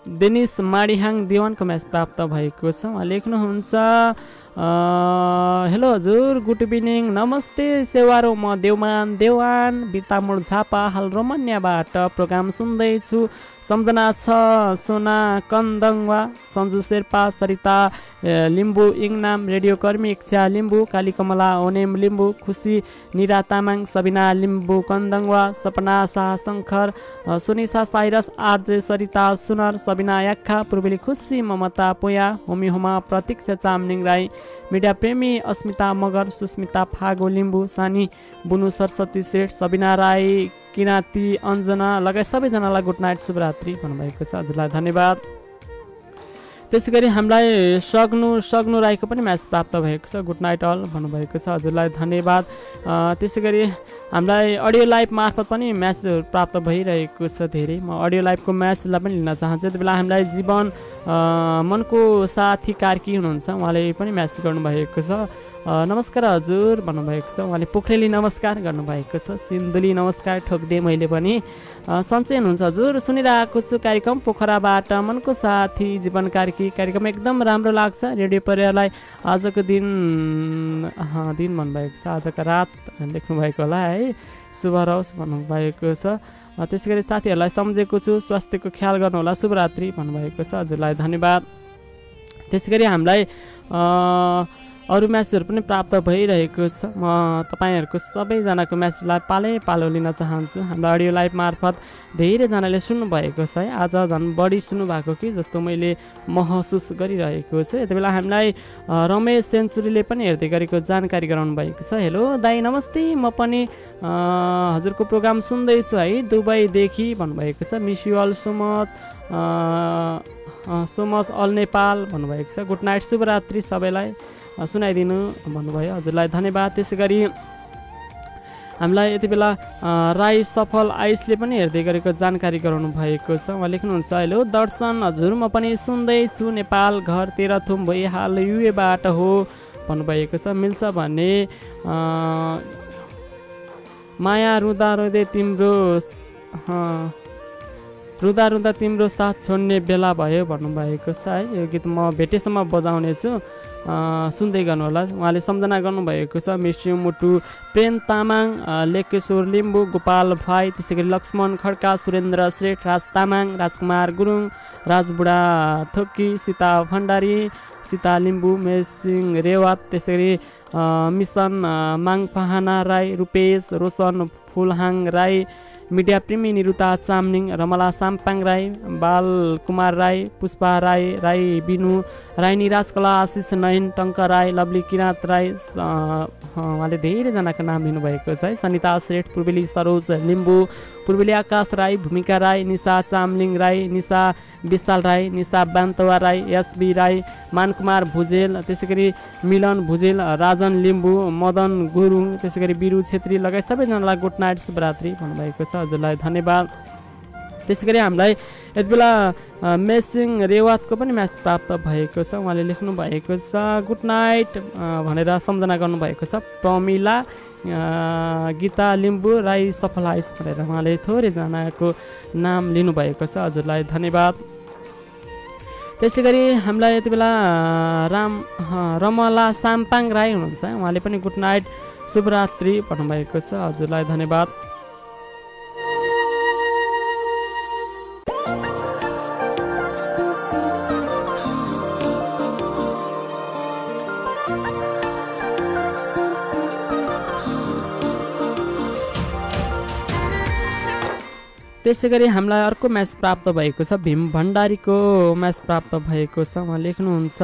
देनिस माडिहाङ देवानको म्यासेज प्राप्त भएको छ। उहाँ लेख्नुहुन्छ हेलो हजुर, गुड इभिनिङ, नमस्ते सेवारो, म देवान बिर्तामोड झापा हाल रोमान्याबाट प्रोग्राम सुन्दैछु। सम्झना छ सोना कन्दङवा, सन्जु शेर्पा, सरिता लिम्बू इङनाम, रेडियो कर्मी इच्छा लिम्बू, कालीकमला ओनेम लिम्बू, खुसी निरा तामाङ, सबिना लिम्बू कन्दङवा, सपना शाह शङ्कर, सोनिसा साइरस, आरजे सरिता सुनर, सबिना याक्खा, पूर्वेली खुसी, ममता पोया, होमी होमा प्रतीक्षा चामलिङ राई, मिडिया प्रेमी अस्मिता मगर, सुस्मिता फागो लिम्बू, सानी बुनु सरस्वती सेठ, सबिना राई, किराँती अञ्जना लगायत सबैजनालाई गुड नाइट शुभरात्रि भन्नुभएको छ, हजुरलाई धन्यवाद। त्यसै गरी हामीलाई सग्नु राईको पनि म्यासेज प्राप्त भएको छ, गुड नाइट अल भन्नुभएको छ, हजुरलाई धन्यवाद। त्यसै गरी हामीलाई अडियो लाइभ मार्फत पनि म्यासेजहरू प्राप्त भइरहेको छ धेरै। म अडियो लाइभको म्यासेजलाई पनि लिन चाहन्छु। त्यति बेला हामीलाई जीवन मनको साथी कार्की हुनुहुन्छ, उहाँले पनि म्यासेज गर्नुभएको छ। नमस्कार हजुर भन्नुभएको छ, उहाँले पोखरेली नमस्कार गर्नुभएको छ, सिन्धुली नमस्कार ठोक्दिएँ मैले पनि। सन्चै हुनुहुन्छ हजुर, सुनिरहेको छु कार्यक्रम पोखराबाट मनको साथी जीवन कार्की, कार्यक्रम एकदम राम्रो लाग्छ। रेडियो परिवारलाई आजको दिन भन्नुभएको छ, आजको रात लेख्नुभएको होला है, शुभ रहोस् भन्नुभएको छ। त्यसै गरी साथीहरूलाई सम्झेको छु, स्वास्थ्यको ख्याल गर्नुहोला, शुभरात्रि भन्नुभएको छ, हजुरलाई धन्यवाद। त्यसै गरी हामीलाई अरू म्यासेजहरू पनि प्राप्त भइरहेको छ। म तपाईँहरूको सबैजनाको म्यासेजलाई पालो लिन चाहन्छु। हाम्रो अडियो लाइभ मार्फत धेरैजनाले सुन्नुभएको छ है, आज झन् बढी सुन्नुभएको कि जस्तो मैले महसुस गरिरहेको छु। यति बेला हामीलाई रमेश सेन्चुरीले पनि हेर्दै गरेको जानकारी गराउनु भएको छ। हेलो दाई नमस्ते, म पनि हजुरको प्रोग्राम सुन्दैछु है, दुबईदेखि भन्नुभएको छ। Miss you all so much all Nepal भन्नुभएको छ। गुड नाइट शुभरात्रि सबैलाई सुनाइदिनु भन्नुभयो, हजुरलाई धन्यवाद। त्यसै गरी हामीलाई यति बेला राई सफल आइसले पनि हेर्दै गरेको जानकारी गराउनु भएको छ। उहाँ लेख्नुहुन्छ हेलो दर्शन हजुर, म पनि सुन्दैछु, नेपाल घर तेह्रथुम भई हाल युएबाट हो भन्नुभएको छ। मिल्छ भने माया रुँदा रुँदा तिम्रो साथ छोड्ने बेला भयो भन्नुभएको छ है। यो गीत म भेटेसम्म बजाउनेछु, सुन्दै गर्नुहोला। उहाँले सम्झना गर्नुभएको छ मिस्यु मुटु प्रेम तामाङ, लेकेश्वर लिम्बू, गोपाल भाइ, त्यसै गरी लक्ष्मण खड्का, सुरेन्द्र श्रेठ, राज तामाङ, राजकुमार गुरुङ, राजबुढा थोकी, सीता भण्डारी, सीता लिम्बू, मेसिङ रेवात, त्यसै गरी मिसन माङपाहाना राई, रूपेश रोशन फुलहाङ राई, मिडिया प्रेमी निरुता चामलिङ, रमला साम्पाङ राई, बाल कुमार राई, पुष्पा राई बिनु राई, निराजकला आशिष नयन, टङ्क राई, लवली किराँत राई, उहाँले धेरैजनाको नाम लिनुभएको छ है। सनिता श्रेठ, पूर्वेली सरोज लिम्बू, पूर्वेली आकाश राई, भूमिका राई, निशा चामलिङ राई, निशा विशाल राई, निशा बान्तवा राई, एसबी राई, मानकुमार भुजेल, त्यसै गरी मिलन भुजेल, राजन लिम्बू, मदन गुरुङ, त्यसै गरी बिरु छेत्री लगायत सबैजनालाई गुड नाइट शुभरात्रि भन्नुभएको छ, हजुरलाई धन्यवाद। त्यसैगरी हामीलाई यति बेला मेसिङ रेवातको पनि म्यासेज प्राप्त भएको छ। उहाँले लेख्नु भएको छ गुड नाइट भनेर सम्झना गर्नुभएको छ। प्रमिला गीता लिम्बू राई सफल आइस भनेर उहाँले थोरैजनाको नाम लिनुभएको छ। हजुरलाई धन्यवाद। त्यसै गरी हामीलाई यति बेला रमला साम्पाङ राई हुनुहुन्छ, उहाँले पनि गुड नाइट शुभरात्रि भन्नुभएको छ। हजुरलाई धन्यवाद। त्यसै गरी हामीलाई अर्को म्याच प्राप्त भएको छ। भीम भण्डारीको म्याच प्राप्त भएको छ। उहाँ लेख्नुहुन्छ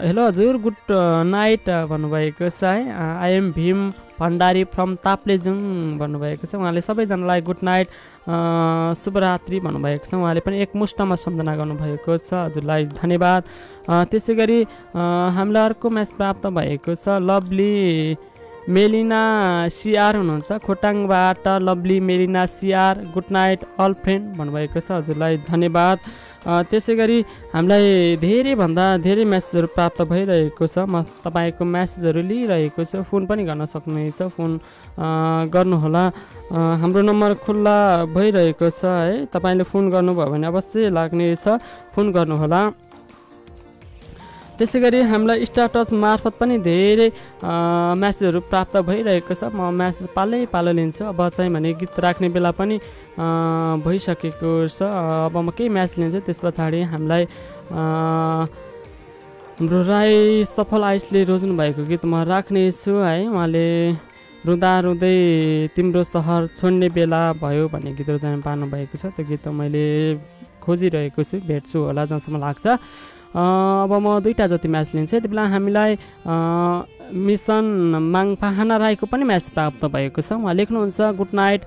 हेलो हजुर गुड नाइट भन्नुभएको छ है। I am Bhim Bhandari from Taplejung भन्नुभएको छ। उहाँले सबैजनालाई गुड नाइट शुभरात्रि भन्नुभएको छ। उहाँले पनि एकमुष्टमा सम्झना गर्नुभएको छ। हजुरलाई धन्यवाद। त्यसै गरी हामीलाई अर्को म्याच प्राप्त भएको छ। लभली मेलिना सिआर हुनुहुन्छ खोटाङबाट। Lovely Melina CR good night all friend भन्नुभएको छ। हजुरलाई धन्यवाद। त्यसै गरी हामीलाई धेरैभन्दा धेरै म्यासेजहरू प्राप्त भइरहेको छ। म तपाईँको म्यासेजहरू लिइरहेको छु। फोन पनि गर्न सक्नुहुनेछ, फोन गर्नुहोला। हाम्रो नम्बर खुल्ला भइरहेको छ है। तपाईँले फोन गर्नुभयो भने अवश्य लाग्नेछ, फोन गर्नुहोला। त्यसै गरी हामीलाई स्टाटस मार्फत पनि धेरै म्यासेजहरू प्राप्त भइरहेको छ। म म्यासेज पालै लिन्छु। अब चाहिँ भने गीत राख्ने बेला पनि भइसकेको छ। अब म केही म्यासेज लिन्छु, त्यस पछाडि हामीलाई हाम्रो राई सफल आइसले रोज्नु भएको गीत म राख्नेछु है। उहाँले रुँदा रुँदै तिम्रो सहर छोड्ने बेला भयो भन्ने गीत रोजाइमा पार्नु भएको छ। त्यो गीत मैले खोजिरहेको छु, भेट्छु होला जहाँसम्म लाग्छ। अब म दुईवटा जति म्याच लिन्छु। यति बेला हामीलाई मिसन माङपाहाना राईको पनि म्याच प्राप्त भएको छ। उहाँ लेख्नुहुन्छ good night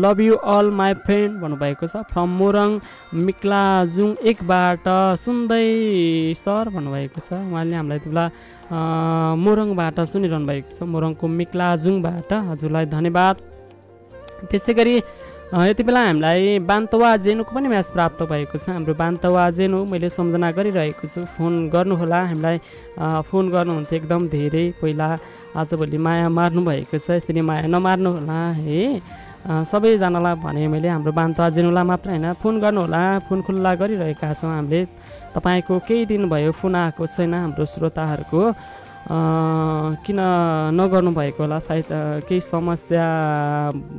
love you all my friend भन्नुभएको छ। फ्रम मोरङ मिक्लाजुङ एकबाट सुन्दै सर भन्नुभएको छ। उहाँले हामीलाई यति बेला मोरङबाट सुनिरहनु भएको छ, मोरङको मिक्लाजुङबाट। हजुरलाई धन्यवाद। त्यसै गरी यति बेला हामीलाई बान्तवा जेनुको पनि म्याच प्राप्त भएको छ। हाम्रो बान्तवा जेनु मैले सम्झना गरिरहेको छु, फोन गर्नुहोला। हामीलाई फोन गर्नुहुन्थ्यो एकदम धेरै पहिला, आजभोलि माया मार्नु भएको छ। यसरी माया नमार्नु होला है। सबैजनालाई भने मैले हाम्रो बान्तवा जेनुलाई मात्र होइन, फोन गर्नुहोला। फोन खुल्ला गरिरहेका छौँ हामीले। तपाईँको केही दिन भयो फोन आएको छैन हाम्रो श्रोताहरूको, किन नगर्नु भएको होला, सायद केही समस्या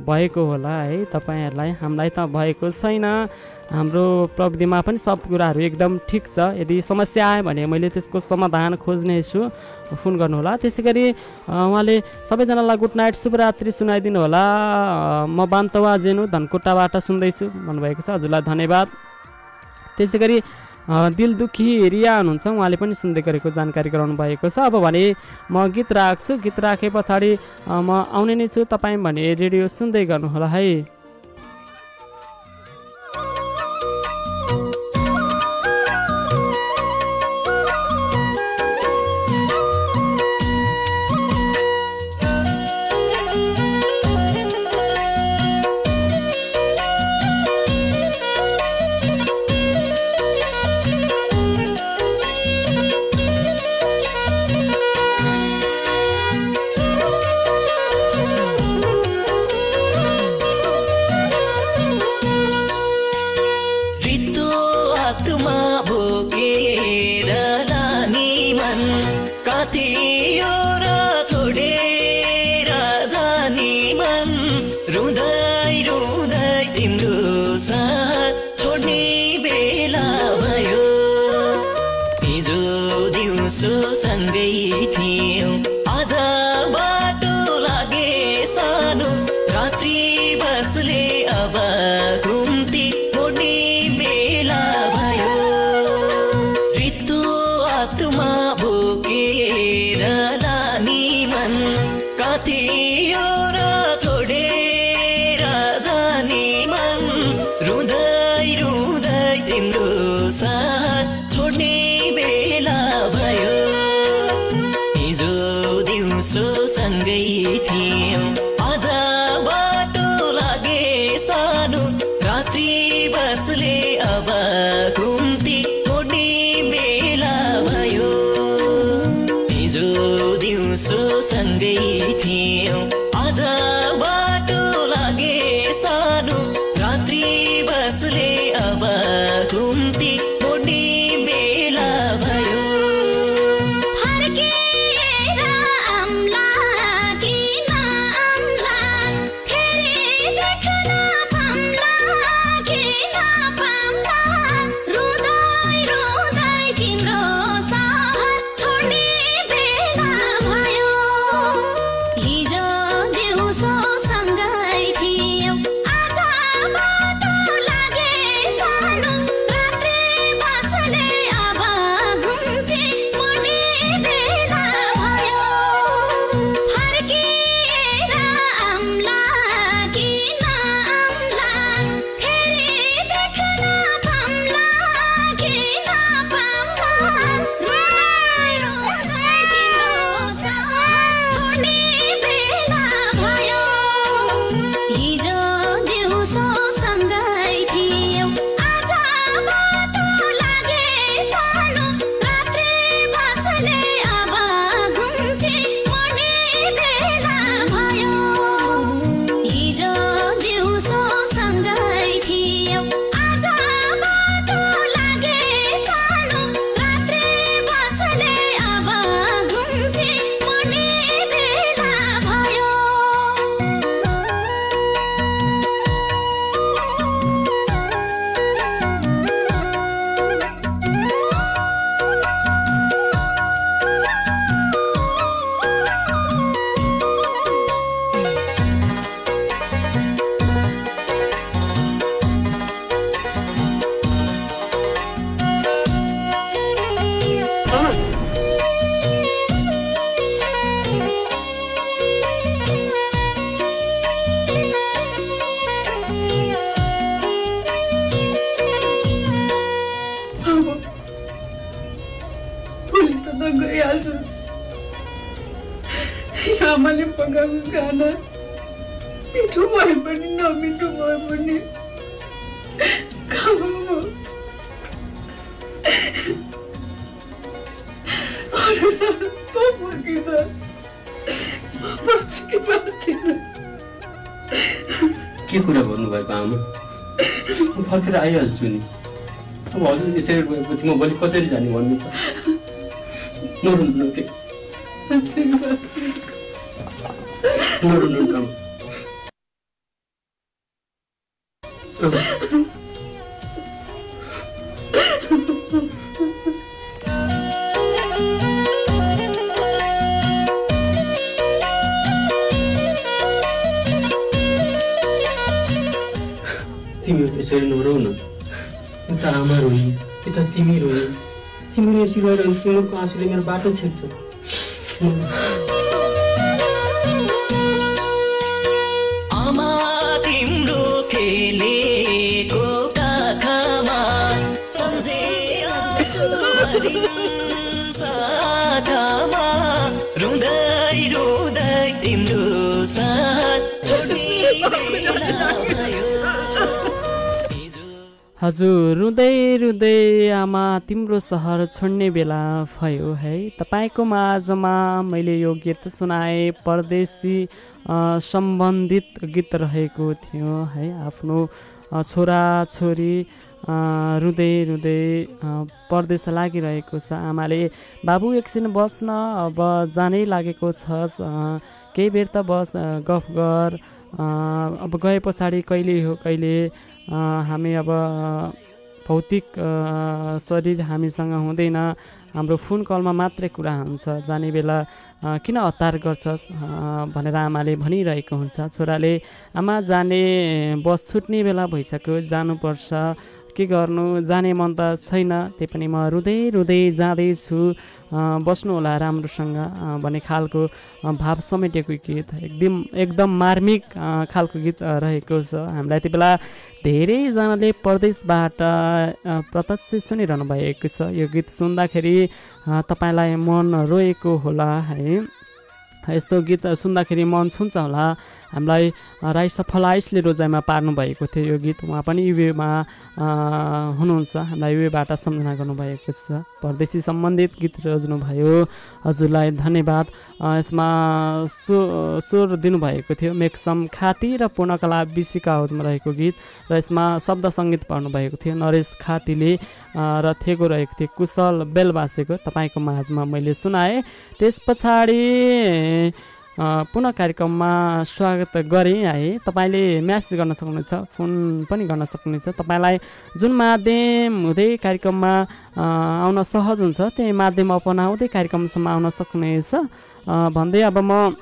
भएको होला है तपाईँहरूलाई। हामीलाई त भएको छैन, हाम्रो प्रविधिमा पनि सब कुराहरू एकदम ठिक छ। यदि समस्या आयो भने मैले त्यसको समाधान खोज्नेछु, फोन गर्नुहोला। त्यसै गरी उहाँले सबैजनालाई गुड नाइट शुभरात्रि सुनाइदिनु होला। म बान्तवा जेनु धनकुटाबाट सुन्दैछु भन्नुभएको छ। हजुरलाई धन्यवाद। त्यसै गरी दिल दुखी रिया हुनुहुन्छ, उहाँले पनि सुन्दै गरेको जानकारी गराउनु भएको छ। अब भने म गीत राख्छु, गीत राखे पछाडि म आउने नै छु। तपाईँ भने रेडियो सुन्दै गर्नुहोला है। अब घुम्ती मोड्ने बेला भयो हिजो दिउँसो सँगै थियौँ आज बाटो लागे सानो रात्रि बसले अब घुम्ती मोड्ने बेला भयो आमाले पकाएको खाना मिठो भए पनि नमिठो भए पनि खानु अरू सब पकिँदा बच्ची बस्दिन के कुरा भन्नुभएको आमा म फर्केर आइहाल्छु नि अब हजुर यसरी गएपछि म भोलि कसरी जाने भन्नु त नरुनु के नरुनु तिमी यसरी नरौ न उता आमा रोइ यता तिमी रोइ तिमीले यसरी गएर तिमीको आँसुले मेरो बाटो छेक्छ आमा तिम्रो खेलेको काखमा सम्झे आँसु भरिन्छ आँखामा रुँदै रुँदै तिम्रो साथ छोड्ने बेला भयो हजुर रुँदै रुँदै आमा तिम्रो सहर छोड्ने बेला भयो है। तपाईँको माझमा मैले यो गीत सुनाएँ, परदेशी सम्बन्धित गीत रहेको थियो है। आफ्नो छोरा छोरी रुँदै रुँदै परदेश लागिरहेको छ। आमाले बाबु एकछिन बस्न, अब जानै लागेको छस्, केही बेर त बस, गफ गर, अब गए पछाडि कहिले हो कहिले हामी अब भौतिक शरीर हामीसँग हुँदैन, हाम्रो फोन कलमा मात्रै कुरा हुन्छ, जाने बेला किन हतार गर्छस् भनेर आमाले भनिरहेको हुन्छ। छोराले आमा जाने बस छुट्ने बेला भइसक्यो, जानुपर्छ, के गर्नु, जाने मन त छैन, त्यही पनि म रुँदै रुँदै जाँदैछु, बस्नु होला राम्रोसँग भन्ने खालको भाव समेटेको गीत, एकदम मार्मिक खालको गीत रहेको छ। हामीलाई त्यो बेला धेरैजनाले परदेशबाट प्रत्यक्ष सुनिरहनु भएको छ। यो गीत सुन्दाखेरि तपाईँलाई मन रोएको होला है, यस्तो गीत सुन्दाखेरि मन छुन्छ होला। हामीलाई राई सफल आइसले रोजाइमा पार्नु भएको थियो यो गीत। उहाँ पनि युएमा हुनुहुन्छ, हामीलाई युएबाट सम्झना गर्नुभएको छ। परदेशी सम्बन्धित गीत रोज्नुभयो, हजुरलाई धन्यवाद। यसमा स्वर दिनुभएको थियो मेक्सम खाती र पूर्णकला विशीका आवाजमा रहेको गीत र यसमा शब्द सङ्गीत पढ्नुभएको थियो नरेश खातीले र थेगो रहेको थियो कुशल बेलबासेको। तपाईँको माझमा मैले सुनाएँ। त्यस पछाडि पुनः कार्यक्रममा स्वागत गरेँ है। तपाईँले म्यासेज गर्न सक्नुहुन्छ, फोन पनि गर्न सक्नुहुन्छ। तपाईँलाई जुन माध्यम हुँदै कार्यक्रममा आउन सहज हुन्छ त्यही माध्यम अपनाउँदै कार्यक्रमसम्म आउन सक्नुहुनेछ भन्दै अब म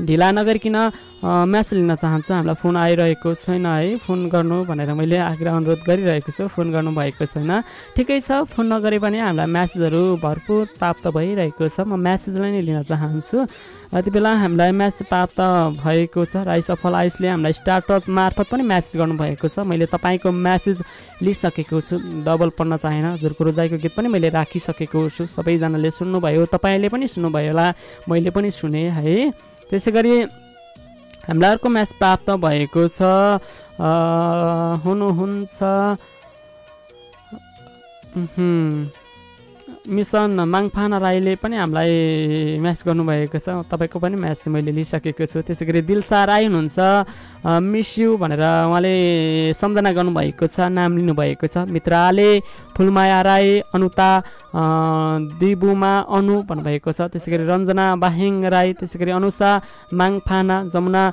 ढिला नगरिकन म्यासेज लिन चाहन्छु। हामीलाई फोन आइरहेको छैन है, फोन गर्नु भनेर मैले आग्रह अनुरोध गरिरहेको छु, फोन गर्नुभएको छैन। ठिकै छ, फोन नगरे पनि हामीलाई म्यासेजहरू भरपुर प्राप्त भइरहेको छ। म म्यासेजलाई नै लिन चाहन्छु। यति बेला हामीलाई म्यासेज प्राप्त भएको छ। राई सफल आइसले हामीलाई स्टार टच मार्फत पनि म्यासेज गर्नुभएको छ। मैले तपाईँको म्यासेज लिइसकेको छु, डबल पढ्न चाहेन। हजुरको रोजाइको गीत पनि मैले राखिसकेको छु, सबैजनाले सुन्नुभयो, तपाईँले पनि सुन्नुभयो होला, मैले पनि सुने है। त्यसै गरी हामीलाई अर्को म्यासेज प्राप्त भएको छ हुनुहुन्छ मिसन माङफाना राईले पनि हामीलाई म्यासेज गर्नुभएको छ। तपाईँको पनि म्यासेज मैले लिइसकेको छु। त्यसै गरी दिलसा राई हुनुहुन्छ, मिस यु भनेर उहाँले सम्झना गर्नुभएको छ, नाम लिनुभएको छ। मित्राले फुलमाया राई, अनुता दिबुमा अनु भन्नुभएको छ। त्यसै गरी रञ्जना बाहेङ राई, त्यसै गरी अनुषा माङफाना, जमुना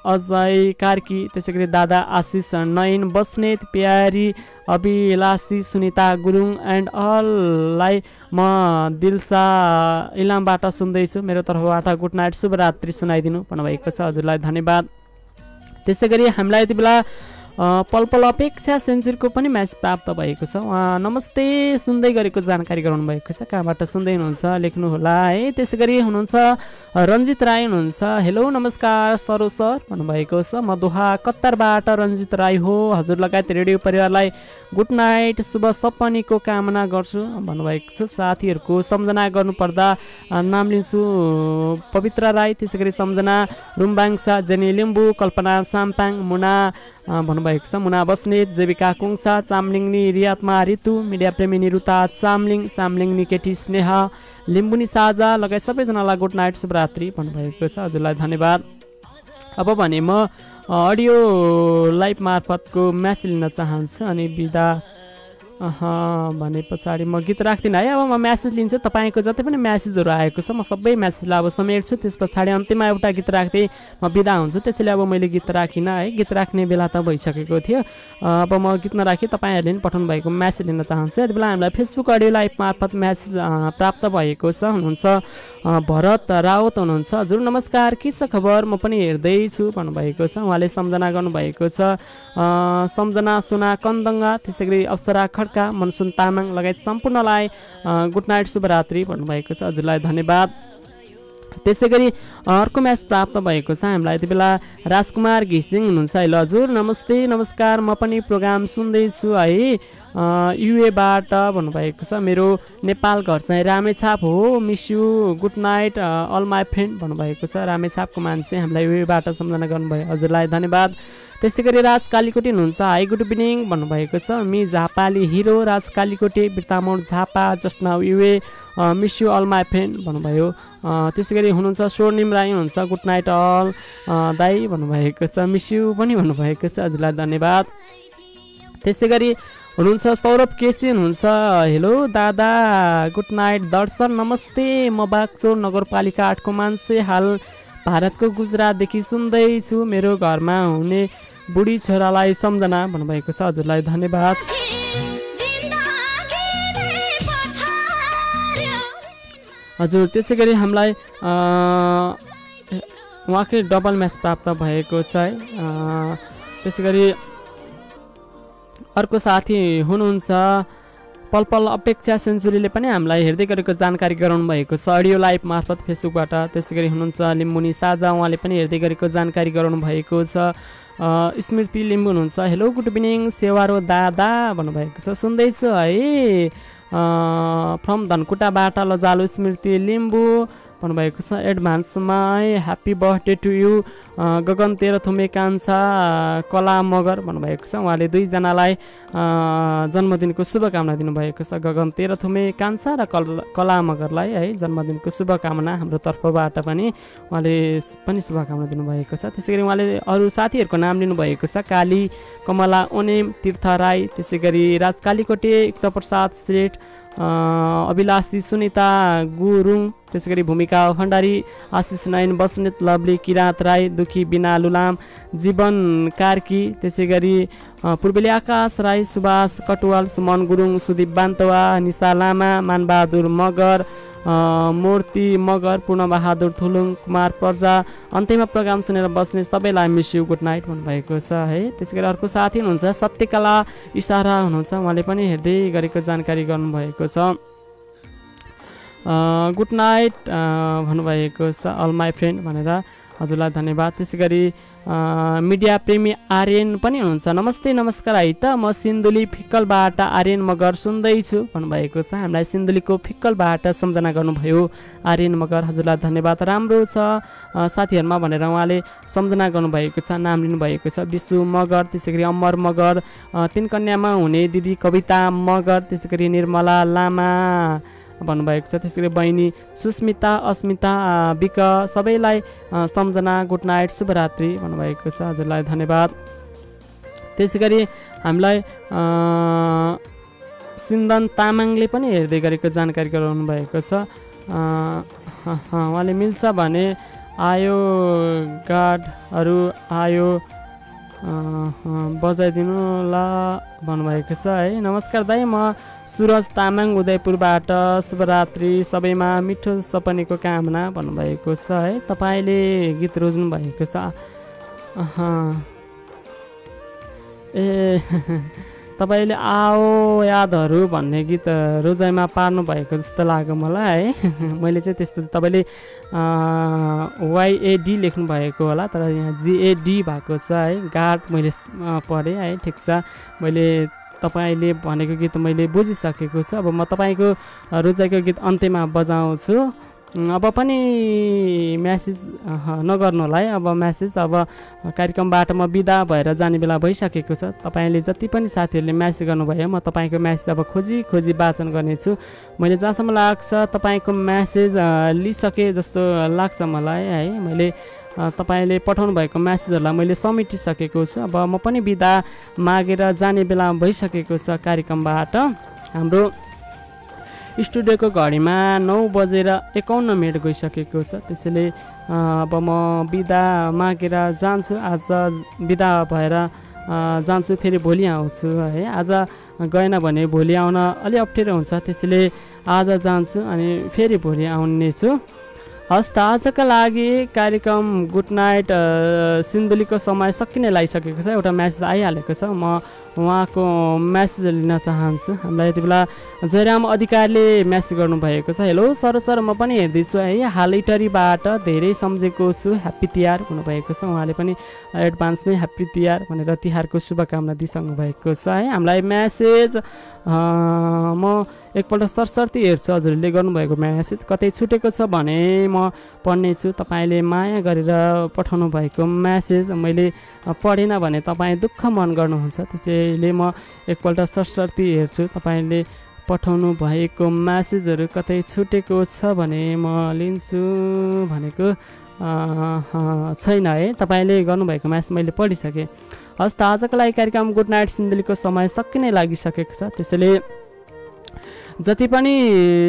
अजय कार्की, त्यसै गरी दादा आशिष नयन बस्नेत, प्यारी अभिलाषी, सुनिता गुरुङ एन्ड अललाई म दिलसा इलामबाट सुन्दैछु। मेरो तर्फबाट गुड नाइट, शुभरात्रि सुनाइदिनु भन्नुभएको छ। हजुरलाई धन्यवाद। त्यसै गरी हामीलाई यति बेला पल पल अपेक्षा सेन्चुरीको पनि म्यासेज प्राप्त भएको छ। उहाँ नमस्ते सुन्दै गरेको जानकारी गराउनु भएको छ। कहाँबाट सुन्दै हुनुहुन्छ लेख्नुहोला है। त्यसै गरी हुनुहुन्छ रञ्जित राई हुनुहुन्छ, हेलो नमस्कार सरो सर भन्नुभएको छ। म दोहा कत्तारबाट रञ्जित राई हो। हजुर लगायत रेडियो परिवारलाई गुड नाइट, शुभ सपनीको कामना गर्छु भन्नुभएको छ। साथीहरूको सम्झना गर्नुपर्दा नाम लिन्छु पवित्र राई, त्यसै गरी सम्झना रुम्बाङसा, जेनी लिम्बू, कल्पना साम्पाङ, मुना भन्नुभएको छ, मुना बस्नेत, जेविका कुङसा, चामलिङनी रियात्मा ऋतु, मिडिया प्रेमी निरुता चामलिङ निकेटी स्नेहा, लिम्बुनी साझा लगायत सबैजनालाई गुड नाइट, शुभरात्रि भन्नुभएको छ। हजुरलाई धन्यवाद। अब भने म अडियो लाइभ मार्फतको म्यासेज लिन चाहन्छु अनि बिदा भने पछाडि म गीत राख्दिनँ है। अब म म्यासेज लिन्छु। तपाईँको जति पनि म्यासेजहरू आएको छ म सबै म्यासेजलाई अब समेट्छु। त्यस पछाडि अन्त्यमा एउटा गीत राख्दै म बिदा हुन्छु। त्यसैले अब मैले गीत राखिनँ है, गीत राख्ने बेला त भइसकेको थियो। अब म गीत नराखी तपाईँहरूले पनि पठाउनु भएको म्यासेज लिन चाहन्छु। यति बेला हामीलाई फेसबुक अडियो लाइभ मार्फत म्यासेज प्राप्त भएको छ। हुनुहुन्छ भरत रावत हुनुहुन्छ, हजुर नमस्कार, के छ खबर, म पनि हेर्दैछु भन्नुभएको छ। उहाँले सम्झना गर्नुभएको छ सम्झना सुना कन्दङ्गा, त्यसै गरी अप्सरा खड्का, मनसुन तामाङ लगायत सम्पूर्णलाई गुड नाइट, शुभरात्रि भन्नुभएको छ। हजुरलाई धन्यवाद। त्यसै गरी अर्को म्यासेज प्राप्त भएको छ हामीलाई यति बेला राजकुमार घिसिङ हुनुहुन्छ, हेलो हजुर नमस्ते नमस्कार, म पनि प्रोग्राम सुन्दैछु है युएबाट भन्नुभएको छ। मेरो नेपाल घर चाहिँ रामेछाप हो, miss you, good night all my friend भन्नुभएको छ। रामेछापको मान्छे हामीलाई युएबाट सम्झना गर्नुभयो, हजुरलाई धन्यवाद। त्यसै गरी राज कालीकोटी हुनुहुन्छ, हाई गुड इभिनिङ भन्नुभएको छ। Me Jhapali hero Raj Kalikoti, Birtamod Jhapa, just now UAE, miss you all my friend भन्नुभयो। त्यसै गरी हुनुहुन्छ स्वर्णिम राई हुनुहुन्छ, गुड नाइट अल दाई भन्नुभएको छ, मिस यु पनि भन्नुभएको छ। हजुरलाई धन्यवाद। त्यसै गरी हुनुहुन्छ सौरभ केसी हुनुहुन्छ, हेलो दादा गुड नाइट, दर्शन नमस्ते, म बागचोर नगरपालिका 8 को मान्छे, हाल भारतको गुजरातदेखि सुन्दैछु, मेरो घरमा हुने बुढी छोरालाई सम्झना भन्नुभएको छ। हजुरलाई धन्यवाद। हजुर त्यसै गरी हामीलाई उहाँकै डबल म्याच प्राप्त भएको छ है। त्यसै गरी अर्को साथी हुनुहुन्छ पल पल अपेक्षा सेन्चुरीले पनि हामीलाई हेर्दै गरेको जानकारी गराउनु भएको छ अडियो लाइभ मार्फत फेसबुकबाट। त्यसै गरी हुनुहुन्छ लिम्बुनी साझा, उहाँले पनि हेर्दै गरेको जानकारी गराउनु भएको छ। स्मृति लिम्बू हुनुहुन्छ, हेलो गुड इभिनिङ सेवारो दादा भन्नुभएको छ, सुन्दैछु है फ्रम धनकुटाबाट लजालु स्मृति लिम्बू। भन्नुभएको छ। एडभान्समा happy birthday to you Gagan Tehrathume Kanchha Kala Magar भन्नुभएको छ। उहाँले दुईजनालाई जन्मदिनको शुभकामना दिनुभएको छ। गगन तेह्रथुमे कान्छा र कला मगरलाई है जन्मदिनको शुभकामना हाम्रो तर्फबाट पनि उहाँले पनि शुभकामना दिनुभएको छ। त्यसै गरी उहाँले अरू साथीहरूको नाम लिनुभएको छ। काली कमला ओनेम तीर्थ राई, त्यसै गरी राज कालीकोटे, युक्तप्रसाद सेठ, अभिलाषी सुनिता गुरुङ, त्यसै गरी भूमिका भण्डारी, आशिष नयन बस्नेत, लवली किराँत राई, दुखी बिना लुलाम, जीवन कार्की, त्यसै गरी पूर्वेली आकाश राई, सुभाष कटुवाल, सुमन गुरुङ, सुदीप बान्तवा, निशा लामा, मानबहादुर मगर, मूर्ति मगर, पूर्णबहादुर थुलुङ, कुमार प्रजा। अन्त्यमा प्रोग्राम सुनेर बस्ने सबैलाई मिस यु गुड नाइट भन्नुभएको छ है। त्यसै गरी अर्को साथी हुनुहुन्छ सत्यकला इसारा हुनुहुन्छ। उहाँले पनि हेर्दै गरेको जानकारी गर्नुभएको छ। गुड नाइट भन्नुभएको छ अल माई फ्रेन्ड भनेर, हजुरलाई धन्यवाद। त्यसै गरी मिडिया प्रेमी आर्यन पनि हुनुहुन्छ। नमस्ते नमस्कार है त, म सिन्धुली फिक्कलबाट आर्यन मगर सुन्दैछु भन्नुभएको छ। हामीलाई सिन्धुलीको फिक्कलबाट सम्झना गर्नुभयो आर्यन मगर, हजुरलाई धन्यवाद। राम्रो छ साथीहरूमा भनेर उहाँले सम्झना गर्नुभएको छ, नाम लिनुभएको छ। विशु मगर, त्यसै गरी अमर मगर, तीन कन्यामा हुने दिदी कविता मगर, त्यसै गरी निर्मला लामा भन्नुभएको छ। त्यसै गरी बहिनी सुस्मिता, अस्मिता, विक सबैलाई सम्झना गुड नाइट शुभरात्रि भन्नुभएको छ, हजुरलाई धन्यवाद। त्यसै गरी हामीलाई सिन्दन तामाङले पनि हेर्दै गरेको जानकारी गराउनु भएको छ। उहाँले मिल्छ भने आयो गाडहरू आयो बजाइदिनु ला भन्नुभएको छ है। नमस्कार दाइ, म सुरज तामाङ उदयपुरबाट, शुभरात्रि, सबैमा मिठो सपनीको कामना भन्नुभएको छ है। तपाईँले गीत रोज्नु भएको छ। ए तपाईँले आओ यादहरू भन्ने गीत रोजाइमा पार्नु भएको जस्तो लाग्यो मलाई है। मैले चाहिँ त्यस्तो, तपाईँले YAD लेख्नु भएको होला तर यहाँ GAD भएको छ है। गाड मैले पढेँ है, ठिक छ। मैले तपाईँले भनेको गीत मैले बुझिसकेको छु। अब म तपाईँको रोजाइको गीत अन्त्यमा बजाउँछु। अब पनि म्यासेज नगर्नु होला है। अब म्यासेज अब कार्यक्रमबाट म बिदा भएर जाने बेला भइसकेको छ। तपाईँले जति पनि साथीहरूले म्यासेज गर्नुभयो, म तपाईँको म्यासेज अब खोजी वाचन गर्नेछु। मैले जहाँसम्म लाग्छ तपाईँको म्यासेज लिइसकेँ जस्तो लाग्छ मलाई है। मैले तपाईँले पठाउनु भएको म्यासेजहरूलाई मैले समेटिसकेको छु। अब म पनि बिदा मागेर जाने बेला भइसकेको छ कार्यक्रमबाट। हाम्रो स्टुडियोको घडीमा 9:51 गइसकेको छ। त्यसैले अब म बिदा मागेर जान्छु। आज बिदा भएर जान्छु, फेरि भोलि आउँछु है। आज गएन भने भोलि आउन अलि अप्ठ्यारो हुन्छ, त्यसैले आज जान्छु अनि फेरि भोलि आउने छु। हस् त, आजका लागि कार्यक्रम गुड नाइट सिन्धुलीको समय सकिने लागिसकेको छ। एउटा म्यासेज आइहालेको छ, म उहाँको म्यासेज लिन चाहन्छु। हामीलाई यति बेला जयराम अधिकारीले म्यासेज गर्नुभएको छ। हेलो सर म पनि हेर्दैछु है, हालैटरीबाट धेरै सम्झेको छु, ह्याप्पी तिहार भन्नुभएको छ। उहाँले पनि एडभान्समै ह्याप्पी तिहार भनेर तिहारको शुभकामना दिइसक्नु भएको छ है। हामीलाई म्यासेज म एकपल्ट सरसर्ती हेर्छु हजुरले गर्नुभएको म्यासेज। कतै छुटेको छ भने म पढ्नेछु। तपाईँले माया गरेर पठाउनु भएको म्यासेज मैले पढेन भने तपाईँ दुःख मन गर्नुहुन्छ, त्यसैले म एकपल्ट सरसर्ती हेर्छु। तपाईँले पठाउनु भएको म्यासेजहरू कतै छुटेको छ भने म लिन्छु भनेको छैन है। तपाईँले गर्नुभएको म्यासेज मैले पढिसकेँ। हस् त, आजको लागि कार्यक्रम गुड नाइट सिन्धुलीको समय सकिने लागिसकेको छ। त्यसैले जति पनि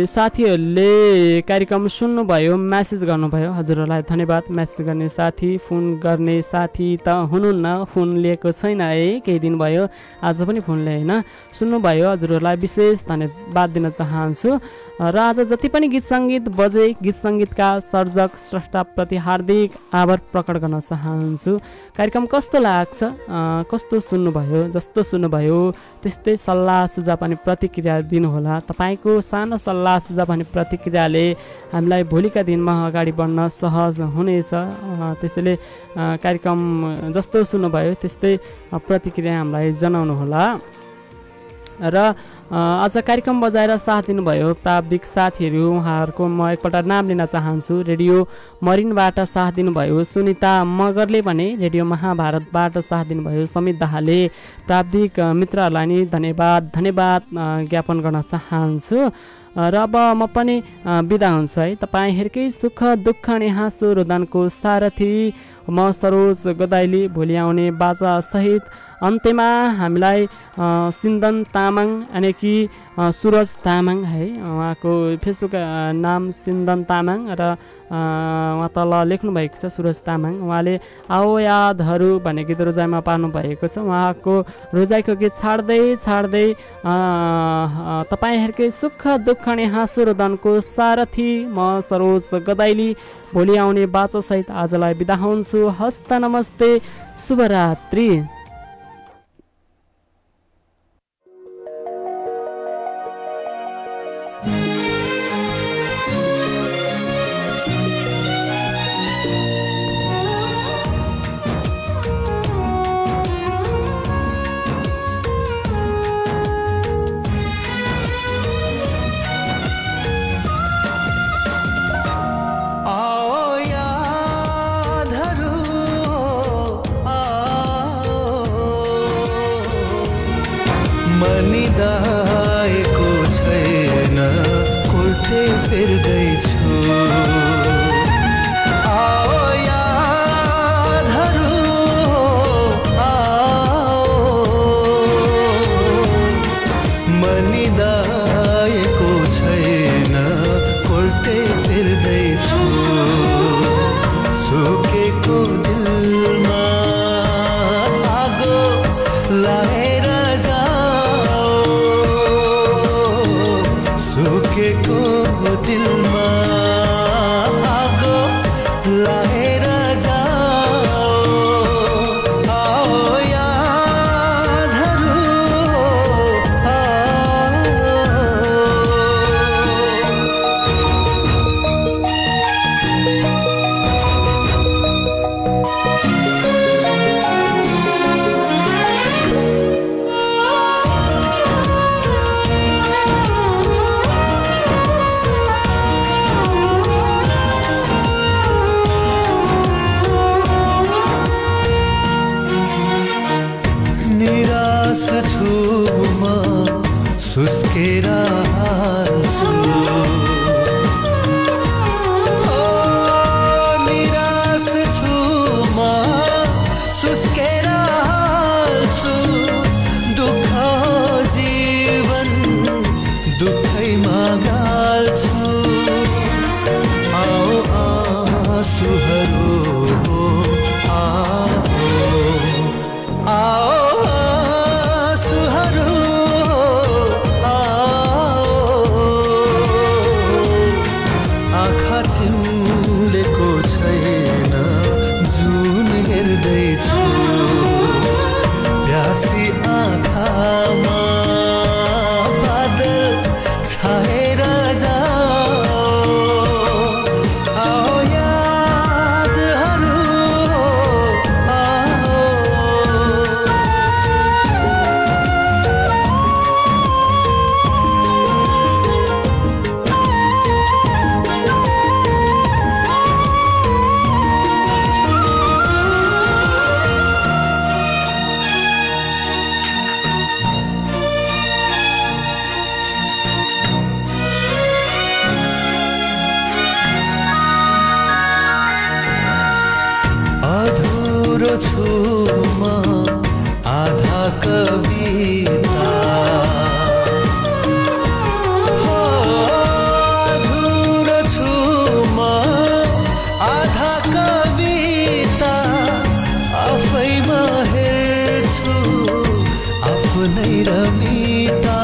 साथीहरूले कार्यक्रम सुन्नुभयो, म्यासेज गर्नुभयो, हजुरहरूलाई धन्यवाद। म्यासेज गर्ने साथी, फोन गर्ने साथी त हुनुहुन्न, फोन लिएको छैन है, केही दिन भयो, आज पनि फोन लिएन। सुन्नुभयो, हजुरहरूलाई विशेष धन्यवाद दिन चाहन्छु। र आज जति पनि गीत सङ्गीत बजे, गीत सङ्गीतका सर्जक स्रष्टाप्रति हार्दिक आभार प्रकट गर्न चाहन्छु। कार्यक्रम कस्तो लाग्छ, कस्तो सुन्नुभयो, जस्तो सुन्नुभयो त्यस्तै सल्लाह सुझाव अनि प्रतिक्रिया दिनुहोला। तपाईँको सानो सल्लाह सुझाव अनि प्रतिक्रियाले हामीलाई भोलिका दिनमा अगाडि बढ्न सहज हुनेछ। त्यसैले कार्यक्रम जस्तो सुन्नुभयो त्यस्तै प्रतिक्रिया हामीलाई जनाउनुहोला। र आज कार्यक्रम बजाएर साथ दिनुभयो प्राविधिक साथीहरू, उहाँहरूको म एकपल्ट नाम लिन चाहन्छु। रेडियो मरिनबाट साथ दिनुभयो सुनिता मगरले भने रेडियो महाभारतबाट साथ दिनुभयो समित दाहालले। प्राविधिक मित्रहरूलाई नि धन्यवाद ज्ञापन गर्न चाहन्छु। र अब म पनि बिदा हुन्छु है। तपाईँहरूकै सुख दुःख अनि हाँसो रोदनको सारथी म सरोज गदाइली भोलि आउने बाजा सहित अन्त्यमा हामीलाई सिन्दन तामाङ यानि कि सुरज तामाङ है, उहाँको फेसबुक नाम सिन्दन तामाङ र उहाँ तल लेख्नु भएको छ सुरज तामाङ। उहाँले आओ यादहरू भन्ने गीत रोजाइमा पार्नु भएको छ। उहाँको रोजाइको गीत छाड्दै तपाईँहरूकै सुख दुःख अनि हाँसो रोदनको सारथी म सरोज गदाइली भोलि आउने बाचासहित आजलाई बिदा हुन्छु। हस्त नमस्ते, शुभरात्रि। मनिदाएको छैन कोल्टे फेर्दैछु। आओ यादहरू आओ, मनिदाएको छैन कोल्टे फेर्दैछु। सुकेको दिलमा आगो लाएर सुकेको दिलमा आगो लाएर जाओ। आओ यादहरू निराश छु म सुस्केर हाल्छु। निराश छु म सुस्केर हाल्छु। दुःख जीवन दुःखैमा गाल्छु। आओ आँसुहरू आओ चिम्लेको छैन जुन हेर्दैछु। प्यासी आँखामा बादल छाएर जाओ। आओ यादहरू अधुरो छु म आधा कविता। अधुरो छु म आधा कविता। आफैमा हेर्छु आफ्नै रमिता।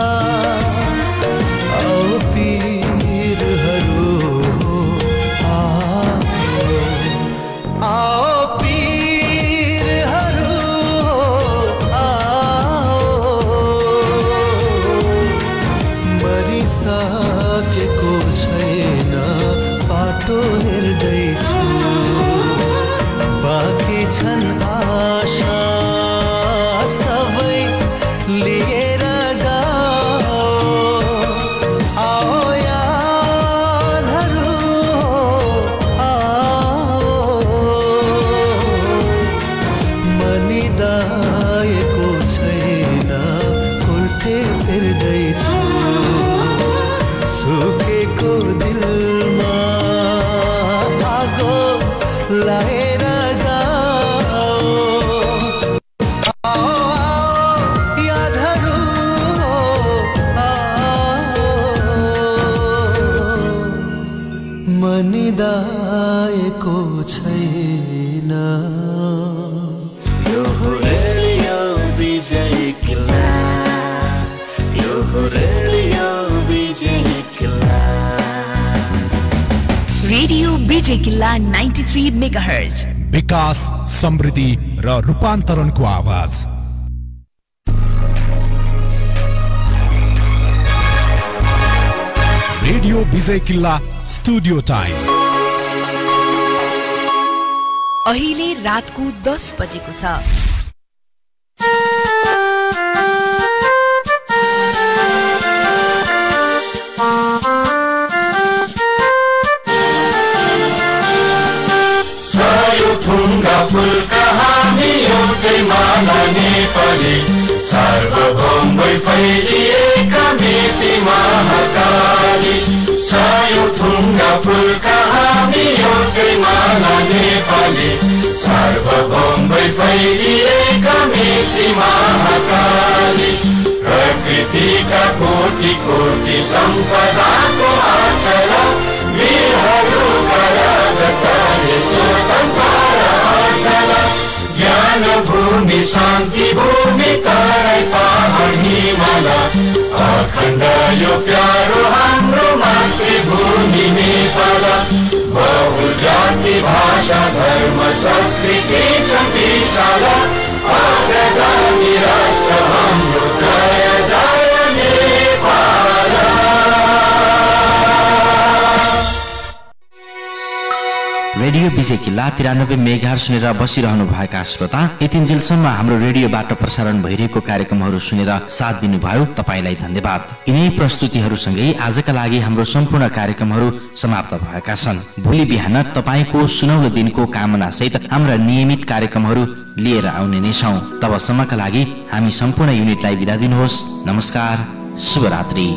औ पीरहरू आओ पीरहरू आओ। मरिसकेको छैन बाटो हेर्दैछु। बाँकी छन् आशा सबै लिएर जा। हेर्दैछु सुकेको दिलमा आगो लाएर जाओ यादहरू मनिदाएको छैन यो हो रेडियो विजय किल्ला यो हो रेडियो विजय किल्ला रेडियो विजय किल्ला 93 मेगाहर्ज विकास समृद्धि र रूपान्तरणको आवाज रेडियो विजय किल्ला स्टुडियो टाइम अहिले रातको 10 बजेको छ। थुङ्गा फुलका हामी एउटै माला नेपाली सार्वभौमै फैलिएका मेची महाकाली सयौं थुङ्गा फुलका हामी एउटै माला नेपाली सार्वभौमै फैलिएका मेची महाकाली प्रकृतिका कोटि कोटि सम्पदाको आचरा वीरहरूका राजकाले स्वतन्त्र ज्ञान भूमि शान्ति भूमि तराई पहाड हिमाल अखण्ड यो प्यारो हाम्रो मातृभूमि नेपाल बहु जाति भाषा धर्म संस्कृति छ विशाल अग्रगामी राष्ट्र हाम्रो जय जय नेपाल। रेडियो विजय किल्ला 93 मेगाहर्ज सुनेर बसिरहनु भएका श्रोता यतिन्जेलसम्म हाम्रो रेडियोबाट प्रसारण भइरहेको कार्यक्रमहरू सुनेर साथ दिनुभयो तपाईलाई धन्यवाद। यिनै प्रस्तुतिहरूसँगै आजका लागि हाम्रो सम्पूर्ण कार्यक्रमहरू समाप्त भएका छन्। भोलि बिहान तपाईको सुनौलो दिनको कामना सहित हाम्रा नियमित कार्यक्रमहरू लिएर आउने नै छौं। तबसम्मका लागि हामी सम्पूर्ण युनिटलाई बिदा दिनुहोस्। नमस्कार, शुभरात्रि।